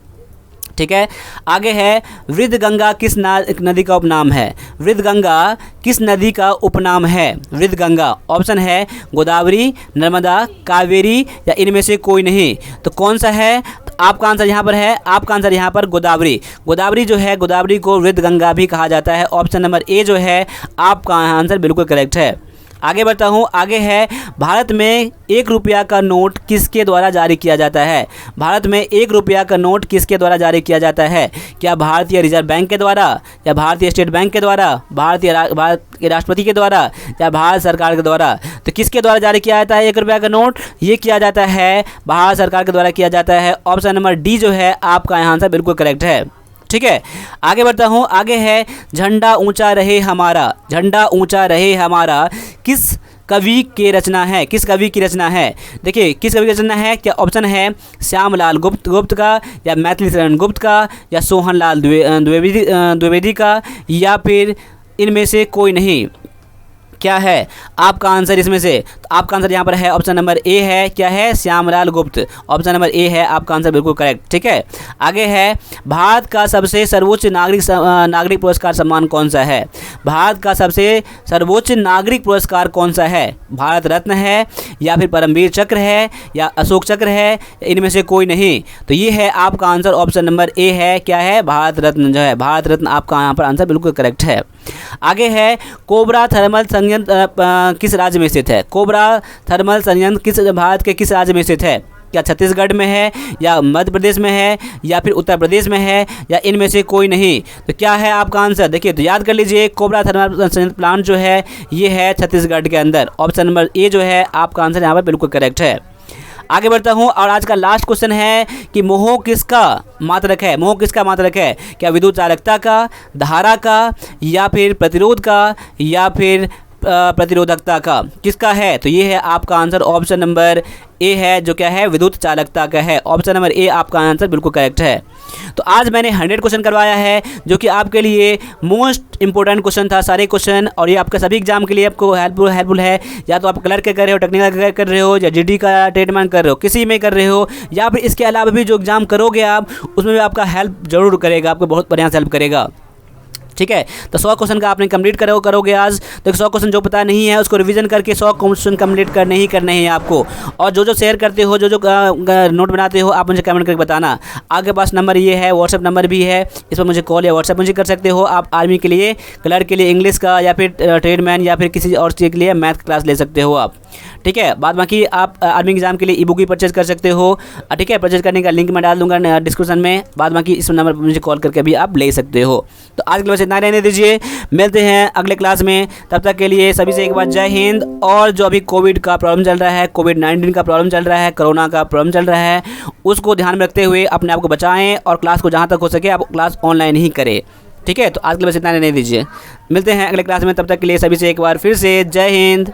ठीक है। आगे है, वृद्धगंगा किस नदी का उपनाम है? वृद्धगंगा किस नदी का उपनाम है? वृद्धगंगा। ऑप्शन है गोदावरी, नर्मदा, कावेरी या इनमें से कोई नहीं? तो कौन सा है? तो आपका आंसर यहाँ पर है, आपका आंसर यहाँ पर गोदावरी। गोदावरी जो है, गोदावरी को वृद्धगंगा भी कहा जाता है। ऑप्शन नंबर ए जो है आपका आंसर बिल्कुल करेक्ट है। आगे बढ़ता हूँ। आगे है, भारत में 1 रुपया का नोट किसके द्वारा जारी किया जाता है? भारत में 1 रुपया का नोट किसके द्वारा जारी किया जाता है? क्या भारतीय रिजर्व बैंक के द्वारा, या भारतीय स्टेट बैंक के द्वारा, भारत के राष्ट्रपति के द्वारा, या भारत सरकार के द्वारा? तो किसके द्वारा जारी किया जाता है 1 रुपया का नोट? ये किया जाता है भारत सरकार के द्वारा किया जाता है। ऑप्शन नंबर डी जो है आपका यहाँ आंसर बिल्कुल करेक्ट है। ठीक है। आगे बढ़ता हूँ। आगे है, झंडा ऊंचा रहे हमारा, झंडा ऊंचा रहे हमारा किस कवि की रचना है? किस कवि की रचना है? देखिए किस कवि की रचना है, क्या ऑप्शन है श्यामलाल गुप्त का, या मैथिली शरण गुप्त का, या सोहनलाल द्विवेदी का, या फिर इनमें से कोई नहीं? क्या है आपका आंसर इसमें से? तो आपका आंसर यहाँ पर है ऑप्शन नंबर ए है, क्या है, श्यामलाल गुप्त। ऑप्शन नंबर ए है आपका आंसर, बिल्कुल करेक्ट। ठीक है, आगे है भारत का सबसे सर्वोच्च नागरिक पुरस्कार सम्मान कौन सा है? भारत का सबसे सर्वोच्च नागरिक पुरस्कार कौन सा है? भारत रत्न है, या फिर परमवीर चक्र है, या अशोक चक्र है, इनमें से कोई नहीं? तो ये है आपका आंसर, ऑप्शन नंबर ए है, क्या है, भारत रत्न जो है, भारत रत्न आपका यहाँ पर आंसर बिल्कुल करेक्ट है। आगे है कोबरा थर्मल संयंत्र किस राज्य में स्थित है? कोबरा थर्मल संयंत्र किस भारत के किस राज्य में स्थित है? क्या छत्तीसगढ़ में है, या मध्य प्रदेश में है, या फिर उत्तर प्रदेश में है, या इनमें से कोई नहीं? तो क्या है आपका आंसर? देखिए तो याद कर लीजिए, कोबरा थर्मल संयंत्र प्लांट जो है ये है छत्तीसगढ़ के अंदर। ऑप्शन नंबर ए जो है आपका आंसर यहाँ पर बिल्कुल करेक्ट है। आगे बढ़ता हूँ और आज का लास्ट क्वेश्चन है कि मोह किसका मात्रक है? मोह किसका मात्रक है? क्या विद्युत चालकता का, धारा का, या फिर प्रतिरोध का, या फिर प्रतिरोधकता का? किसका है? तो ये है आपका आंसर, ऑप्शन नंबर ए है, जो क्या है, विद्युत चालकता का है। ऑप्शन नंबर ए आपका आंसर बिल्कुल करेक्ट है। तो आज मैंने 100 क्वेश्चन करवाया है, जो कि आपके लिए मोस्ट इंपॉर्टेंट क्वेश्चन था सारे क्वेश्चन, और ये आपके सभी एग्जाम के लिए आपको हेल्पफुल है। या तो आप क्लर्क के कर रहे हो, टेक्निकल का कर रहे हो, या जीडी का ट्रेडमैन कर रहे हो, किसी में कर रहे हो, या फिर इसके अलावा भी जो एग्जाम करोगे आप, उसमें भी आपका हेल्प जरूर करेगा, आपको बहुत बढ़िया हेल्प करेगा। ठीक है, तो 100 क्वेश्चन का आपने कंप्लीट करोगे आज। तो 100 क्वेश्चन जो पता नहीं है उसको रिवीजन करके 100 क्वेश्चन कंप्लीट करने हैं आपको। और जो शेयर करते हो, जो नोट बनाते हो, आप मुझे कमेंट करके बताना। आपके पास नंबर ये है, व्हाट्सएप नंबर भी है, इस पर मुझे कॉल या व्हाट्सएप मुझे कर सकते हो। आप आर्मी के लिए, क्लर्क के लिए इंग्लिश का, या फिर ट्रेडमैन, या फिर किसी और चीज़ के लिए मैथ क्लास ले सकते हो आप। ठीक है, बाद बाकी आप आर्मी एग्जाम के लिए ई बुक भी परचेज कर सकते हो। ठीक है, परचेज करने का लिंक मैं डाल दूंगा डिस्क्रिप्शन में। बाद बाकी इस नंबर पर मुझे कॉल करके भी आप ले सकते हो। तो आज के लिए बस इतना रहने दीजिए, मिलते हैं अगले क्लास में। तब तक के लिए सभी से एक बार जय हिंद। और जो अभी कोविड का प्रॉब्लम चल रहा है, कोविड-19 का प्रॉब्लम चल रहा है, कोरोना का प्रॉब्लम चल रहा है, उसको ध्यान में रखते हुए अपने आप को बचाएं, और क्लास को जहाँ तक हो सके आप क्लास ऑनलाइन ही करें। ठीक है, तो आज के लिए बस इतना रहने दीजिए, मिलते हैं अगले क्लास में। तब तक के लिए सभी से एक बार फिर से जय हिंद।